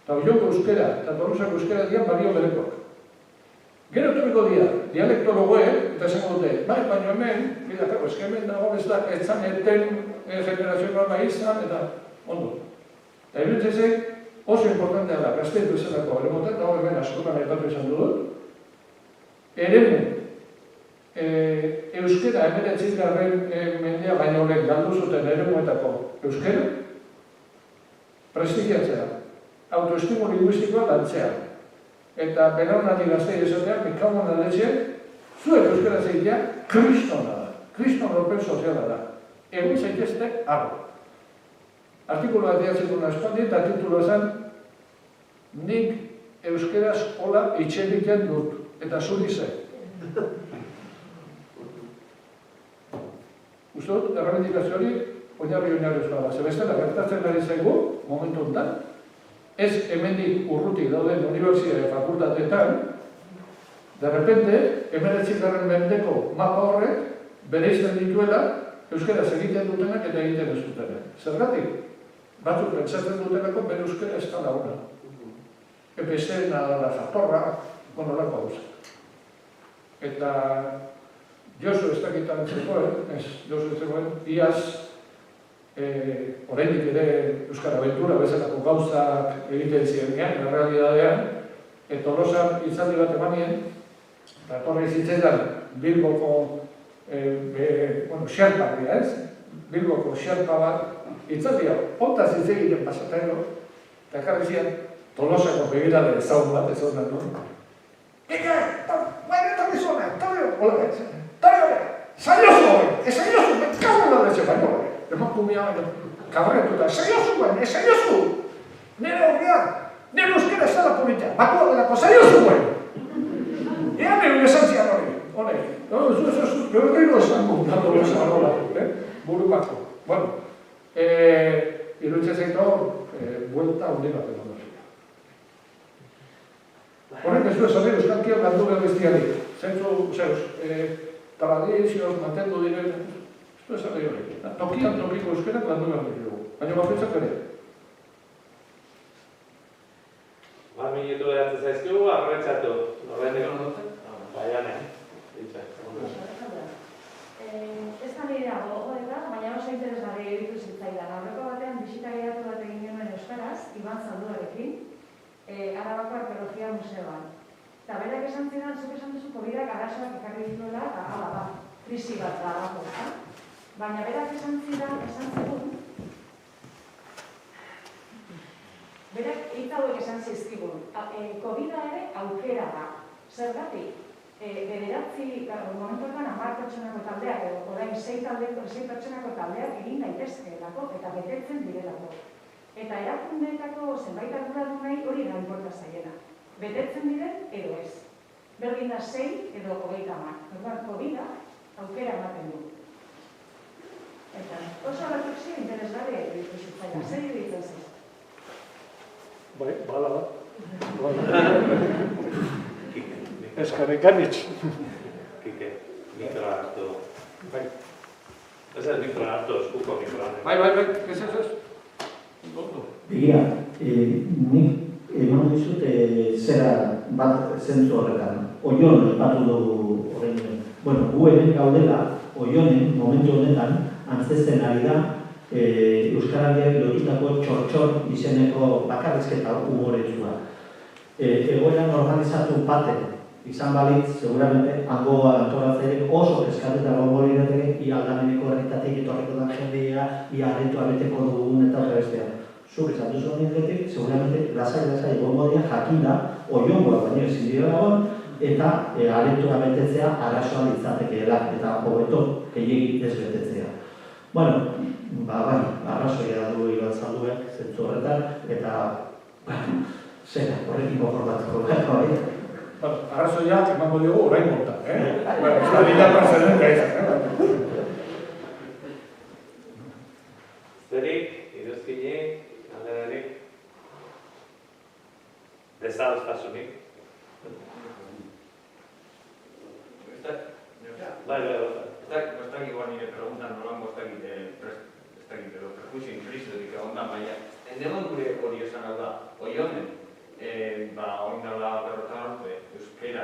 Eta Oionko euskera eta Tolosako euskera dian balio berekoak. Gero etorriko dira, dialektologoek, eta esango dute, baina hemen, eske hemen dago ez da, etzan eten generazioa bai izan, eta ondo. Eta iruditzezek, oso importantea da, Gasteiz bezalako eremuetan, eta hemen askotan aipatu izan dut, eremu euskera 19. Mendea baino lehen galdu zuten eremuetako euskera, prestigiatzea, autoestimu linguistikoa lantzea. Eta belaunaldi gaztei esatea, mikauan aletxeak, zuek euskera zeitea, kristona da, kriston lorpen soziala da. Egun zaitezte, arro. Artikuloa diatzen duna espaldi eta titulua zen, nik euskeraz hola itxegiten dut, eta zuri ze. Uste dut, errebendikazio hori, oinarri euskara. Zebestela, gertatzen ari zaigu, momentu honetan, ez hemendik urrutik dauden unibertsitate fakultateetan, de repente, 19. Mendeko mapa horrek, bereizten dituela, euskaraz egiten dutenak eta egiten ez dutenak. Zergatik? Batzuk pentsatzen dutenako bere euskara ez da launa. EPC, la zatorra, lako gauzak. Eta Josu ez dakitan zegoen, Josu ez zegoen, iaz, oraindik ere Euskara Aventura bezalako gauzak egiten zirenean, errealidadean, eta Tolosan hitzaldi bat emanien, eta torre zitzaidan Bilboko xerpa dira ez, Bilboko xerpa bat, hitzaldia, pontaz hitz egiten pasatero, eta ekarri zian, Tolosako begirade ezagun bat ezagun dut. Ika, eta bizona, Tario, zainozu hori, ezainozu, betkagun da detxe baino hori. Emakumea kabarretuta, zainozu, nire horrean, nire euskera ez dara polita, bakua delako, zainozu hori. Ean nire esantzian hori, honek. Berriro esan guntatu esan hola, buru bako. Bueno, iruditzen zaitu, buelta hundi bat egon da. Horrek ez du esan euskalkiak galdu behar bestiarik. Zentzu, zeus, tradizioz mantendu diren, ez du esan hori. Tokian tokiko euskerak galdu behar dugu. Baina bakoitzak ere. Minutu edatzen zaizkigu, aprobetxatu. Baiane. Ez da nire dago, baina oso interesgarri egitu zitzaidan. Aurreko batean bisita gidatu bat egin genuen euskaraz, Iban Zalduarekin, Arabako Arkeologia Museoan. Eta berak esan zidan, zuk esan duzu COVID-ak arazoak ekarri dituela, eta hala krisi bat da dago. Baina berak esan zigun, berak hitz hauek esan zizkigun, COVID-a ere aukera da. Zergatik? Bederatzi, momentuetan 10 pertsonako taldeak, edo orain 6 pertsonako taldeak egin daitezkeelako eta betetzen direlako. Eta erakundeetako zenbait arduradunei hori da inporta zaiena. Betetzen diren edo ez. Berdin da 6 edo 30. Orduan, COVID-a aukera ematen du. Eta oso refleksio interesgarri egitu zitzaia. Zer iruditzen zen? Bai, bala bat. Eskarrik anitz. Kike, mikroa hartu. Bai. Ez ez mikroa hartu, eskuko mikroa. Bai, ez. Begira, nik eman dizut zera bat zentzu horretan. Oion epatu dugu horrein. Bueno, gu hemen gaudela, Oionen, momentu honetan, antzesten ari da, Euskaraldiak lotutako txor-txor izeneko bakarrizketa humoretsua. Egoeran organizatu baten, izan balitz, seguramente, hango antolatzailek oso eskateta gongo lirateke, ia aldameneko herritatik etorriko da jendea, ia arretua beteko dugun eta horrebestean. Zuk esan duzu nintetik, seguramente, lasai gongo dira jakinda, oiongoa baino ezin dira dagoen, eta arretua betetzea arazoa litzatekeela, eta hobeto gehiegi ez betetzea. Bueno, bai, arrazoia du Iban Zalduek, zentzu horretan, eta, zera, horrekin konformatuko gara, bai. Arrazoia emango dugu orain montan, ez da dira prozedenta izan, Zerik, iruzkinik, alderarik, desadostasunik. Bai, Ez dakik guan nire preguntan nolango ez dakit edo prejuizio impliziturik egondan, baina endegon gure hori esan hau da, Oionen, oin dala berrotan, euskera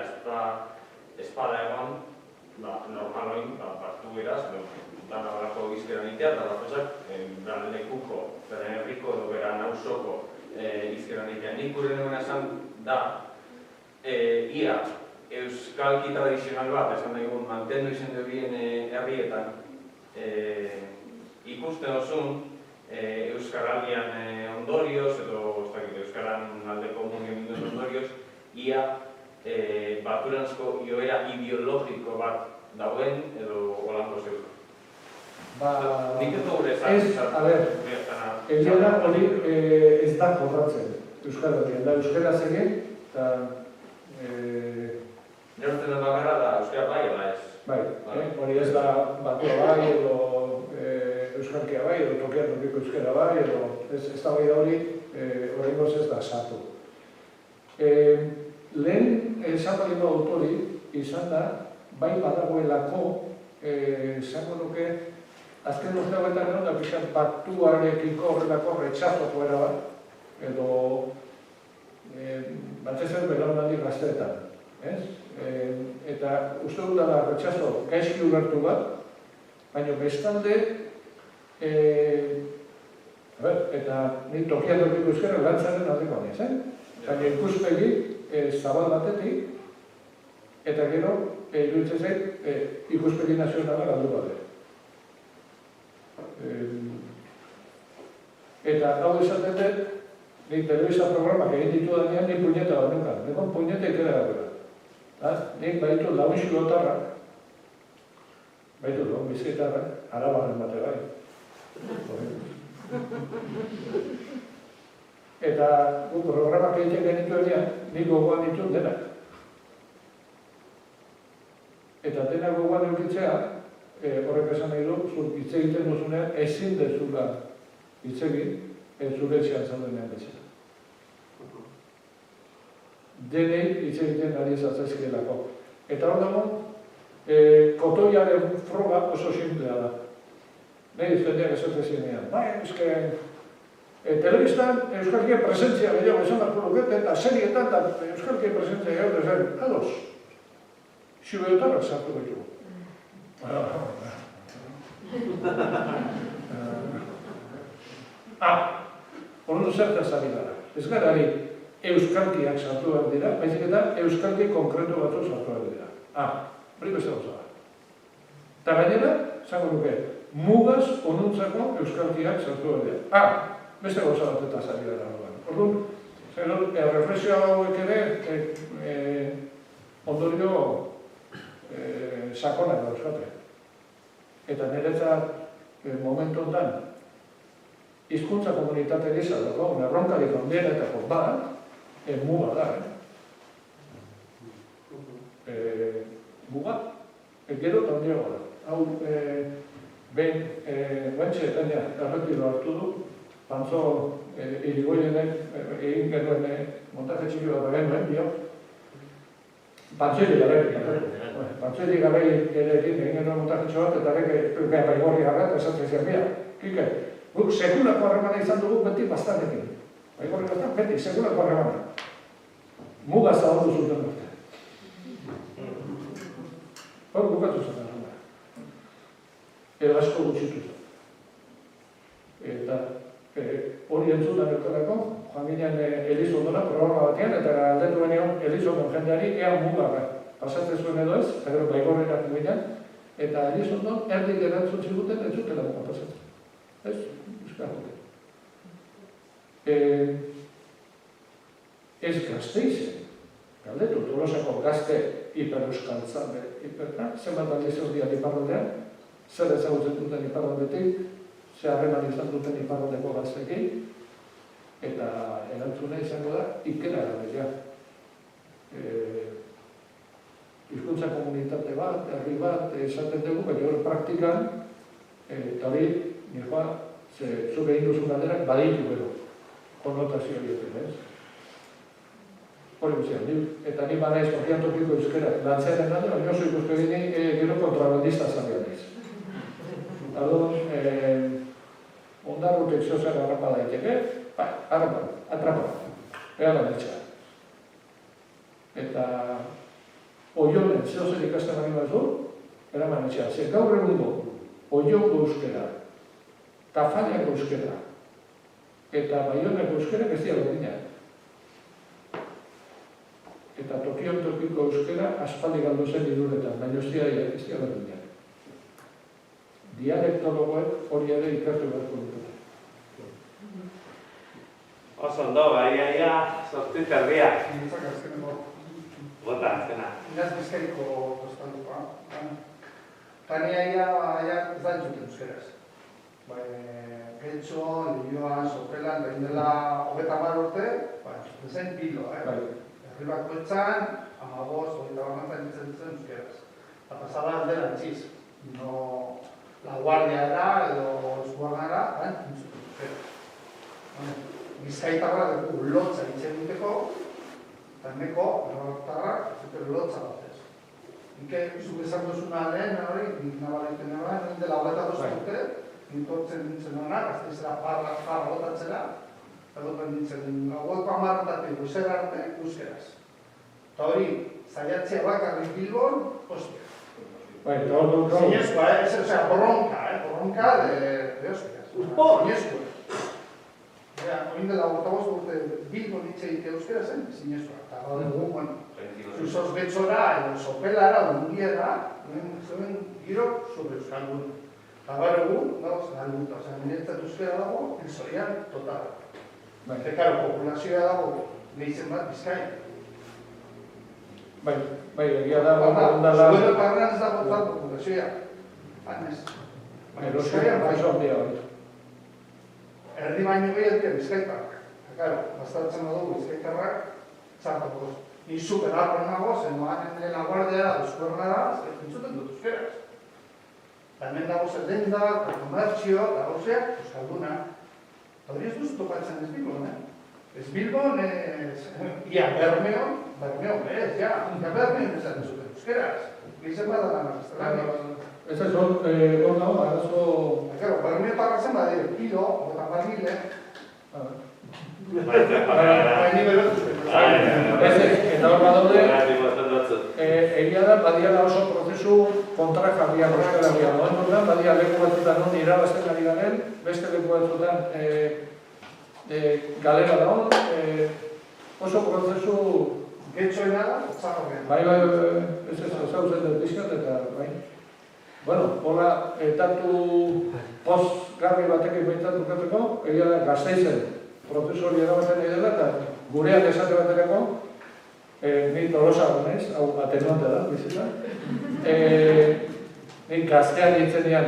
espada egon, normal oin, partu beraz, dan abalako gizkera nitea, eta bakoitzak, beran lekuko, beran herriko edo beran hausoko izkeran egitea. Nik gure nuen esan da, ia euskalki tradizional bat, esan daigun, mantendu izen dubien herrietan, ikusten osun, euskaraldian ondorioz, edo euskaran aldeko mugimenduen ondorioz, ia baturanzko joera ideologiko bat dauen, edo holanko zeuko. Nik ez dugu a ber, egia da hori ez da jorratzen Euskal Herrian, da euskaraz egin, eta Neurtzen dut bakarra da euskara bai, ala ez? bai, hori ez da batua bai, edo euskalkia bai, edo tokian tokiko euskara bai, edo ez da bai da hori, horrengoz ez da sartu. Lehen esapaliko autori izan da, bai badagoelako, esango nuke, azken urte hauetan egon da pixat batuarekiko horretako retxazoko era bat, edo batez ere belaunaldi gazteetan. Eta uste dut da retxazo gaizki ulertu bat, baina bestalde, eta ni tokian tokiko euskara lantzaren aldeko nez, baina ikuspegi zabal batetik, eta gero, iruditzen zait, ikuspegi nazionala galdu bat. Eta hau esaten dut, ni telebista programak egin ditu danean, ni puñeta bat nunkan. Nekon puñeta ikera gara. Nik baitu laun xilotarrak, baitu laun bizkitarrak, arabaren bate bai. Eta programak egiten genitu enean, nik gogoan ditu denak. Eta denak gogoan eukitzea, horrek esan nahi du, hitz egiten duzunean, ezin dezula hitz egin, zure etxean zaudenean bezala. Denei hitz egiten ari zatzaizkielako. Eta hor dago, kotoiaren froga oso simplea da. Nahi iztendeak esatzen zinean. Bai, telebistan euskalkien presentzia gehiago esan barko lukete, eta serietan da euskalkien presentzia gehiago esan, ados, xibeotarrak sartu betu. Horren zertaz ari gara. Ez gara ari euskalkiak sartu behar dira, baizik eta euskalki konkretu batu sartu behar dira. Hori beste gauza da. Eta gainera, zango nuke, mugaz onuntzako euskalkiak sartu behar dira. Beste gauza bat eta zari gara. Orduan, reflexio hauek ere, ondorio sakonak dauzkate. Eta niretzat momentu honetan, hizkuntza komunitate gisa dago, erronkarik handienetako bat, muga da. Muga, gero eta handiago da. Hau, behin, bentsa erretiro hartu du, Pantzo irigoienek egin genuen montaje txiki bat genuen, dio. Pantzeri gabe ere egin genuen montaje txoat, eta ere baigorri gara, eta esatzen zian bia. Kike, guk sekulako harremana izan dugu beti bastanekin. Baigorri bastan, beti, sekulako harremana. Mugaz zabaldu zuten dute. Hor bukatu zen harremana. Edo asko gutxitu zen. Eta hori entzutan eutelako, joan ginen Elizondona programa batean, eta aldetu benion Elizondon jendeari ea muga pasatzen zuen edo ez, eta gero baigorrerak ginen, eta Elizondon erdik erantzun ziguten ez zutela muga pasatzen. Ez? Euskarrote. Ez gazteizen, galdetu, Tolosako gazte hipereuskaltzan, zenbat aldiz dian iparraldean, zer ezagutzen duten iparraldetik, ze harreman izan duten iparraldeko gaztekin, eta erantzuna izango da, ikera gara. Hizkuntza komunitate bat, herri bat, esaten dugu, baina hori praktikan, eta hori, nire zuk egin duzun galderak baditu gero, konnotazio egiten, ez? Hori guztian, eta ni banaiz tokian tokiko euskera lantzearen alde, baina oso ikustu egin gero kontrabandista zabian ez. Adon, ondarrutek zehozera harrapa daiteke, harrapa, atrapa, egan adetxea. Eta oionen zehozer ikasten ari bat du, eraman etxea. Zer gaur egun du, oiongo euskera, tafaliako euskera, eta Baionako euskerak ez dira berdinak. Eta tokion tokiko euskera aspaldi galdu zen Iruretan, baina ez dira berdinak. Dialektologoek hori ere ikertu beharko dute. Oso ondo, ia, 8:30. Nintzak azkeneko. Bota, azkena. Inaz Bizkaiko kostaldukoa. Tania ia ez da entzuten euskeraz. Getxo, Lioan, Sopelan, behin dela 30 urte, entzuten zen bilo, Herri bakoitzan, 15, 20 entzuten euskeraz. Eta pasada aldera entziz. No, La Guardia era, edo Esguarnara, entzuten euskeraz. Bizkaitarra dugu lotza itxen duteko, eta emeko, errotarrak, lotza bat ez. Nik zuk esan duzuna lehen, nik nabaleten nabaren, dela 22 dute, nintortzen nintzen honak, azteizera jarra botatzera, eta duten nintzen gaueko 10 guzera arte, euskeraz. Eta hori, zaiatzea bakarrik Bilbon, ostia. Zinezkoa, borronka de euskeraz. Zinezkoa. Oin dela 25 urte Bilbo ditze egite euskera zen, zinezkoa. Eta gaur egun, Zuzoz Betzora, edo Sopelara, Mungiera, zuen giro sobre euskaldun. Eta gaur egun, galduta. Niretzat euskera dago, hilzorian, total. Eta karo, populazioa dago, gehizen bat Bizkaia. Bai, egia da, ondala... Zuero parran ez dago tal populazioa. Hanez. Bizkaia, bai. Erdi baino gehiago dira Bizkaitarrak. Eta, bastartzen badugu Bizkaitarrak, txartakoz. Ni super harpen nago, zenoan La Guardia, Eskuernara, entzuten dut euskeraz. Eta hemen dago zerdenda, komertzio, eta gauzeak, euskalduna. Eta hori ez duzu topatzen ez Bilbon, Ez Bilbon, ia Bermeon ez, ia Bermeon ez zuten euskeraz. Gizen badalan aztelan. Ez ez hor nago, arazo... Claro, Bermeo parratzen badire, Pilo, eta Barrile. Eta hor badaude, egia da, badiala oso prozesu kontrajarria euskararia. Momentuan, badia leku batzutan non irabazten ari garen, beste leku batzutan galera dago, oso prozesu... Getxoena da, txarrogean. Bai, ez zauzen dut bizkat eta bai. Bueno, hola, tatu pozgarri batekin behintzat bukatzeko, egia da, Gasteizen prozesu hori erabaten nahi dela, eta gureak esate baterako, ni Tolosa gonez, hau atenuante da, bizita. Ni gaztean ditzenean,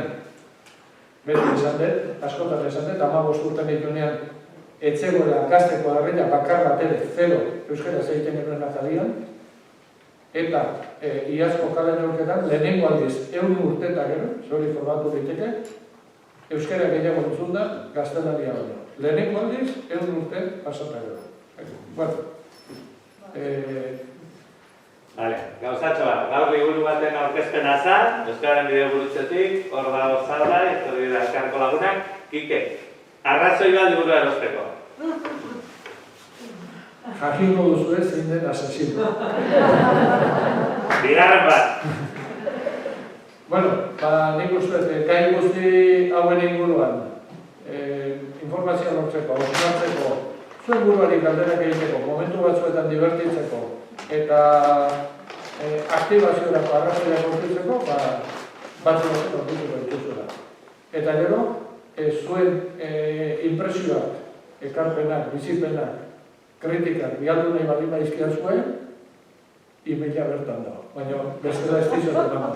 beti esan dut, askotan esan dut, 15 urtean ditunean, etzegoela gazteko arreia bakar bat ere, 0, euskaraz egiten genuen atalian, eta iazko kale neurketan, lehenengo aldiz, 100 urteta gero, zori formatu diteke, euskara gehiago entzun da, gaztelaria baino. Lehenengo aldiz, 100 urte pasata gero. Bueno. Vale, gauzatxo bat, gaur liburu baten aurkezpena zan, euskararen bideo burutzetik, hor dago Zalda, etorri dira elkarko lagunak, Kike, arrazoi bat liburua erosteko. Jakingo duzu ez, zein den asesino. Bigarren bat. Bueno, nik uste, gai guzti hauen inguruan, informazioa lortzeko, osnatzeko, zuen buruari galderak egiteko, momentu batzuetan divertitzeko, eta aktibaziorako arrazoiak lortzeko, batzuk lortzeko dituzuela. Eta gero, zuen impresioak, ekarpenak, bizipenak, kritikak, bialdu nahi baldin baizkian zuen, emaila bertan dago. Baina, bestela ez dizoten dago.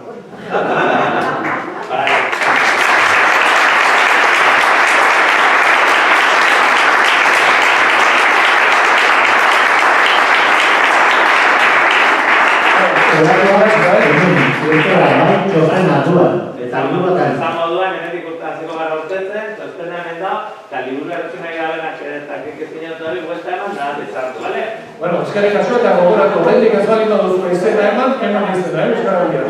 Zan moduan, henetik urtean ziko gara urtetzen, txostena hemen da, eta liburu erotzen nahi gabenak eta kekezinatu hori buelta eman da, bezartu, bale? Bueno, eskerrik asko eta gogoratu, horretik ez bali baduzu izena eman izena, euskara bian,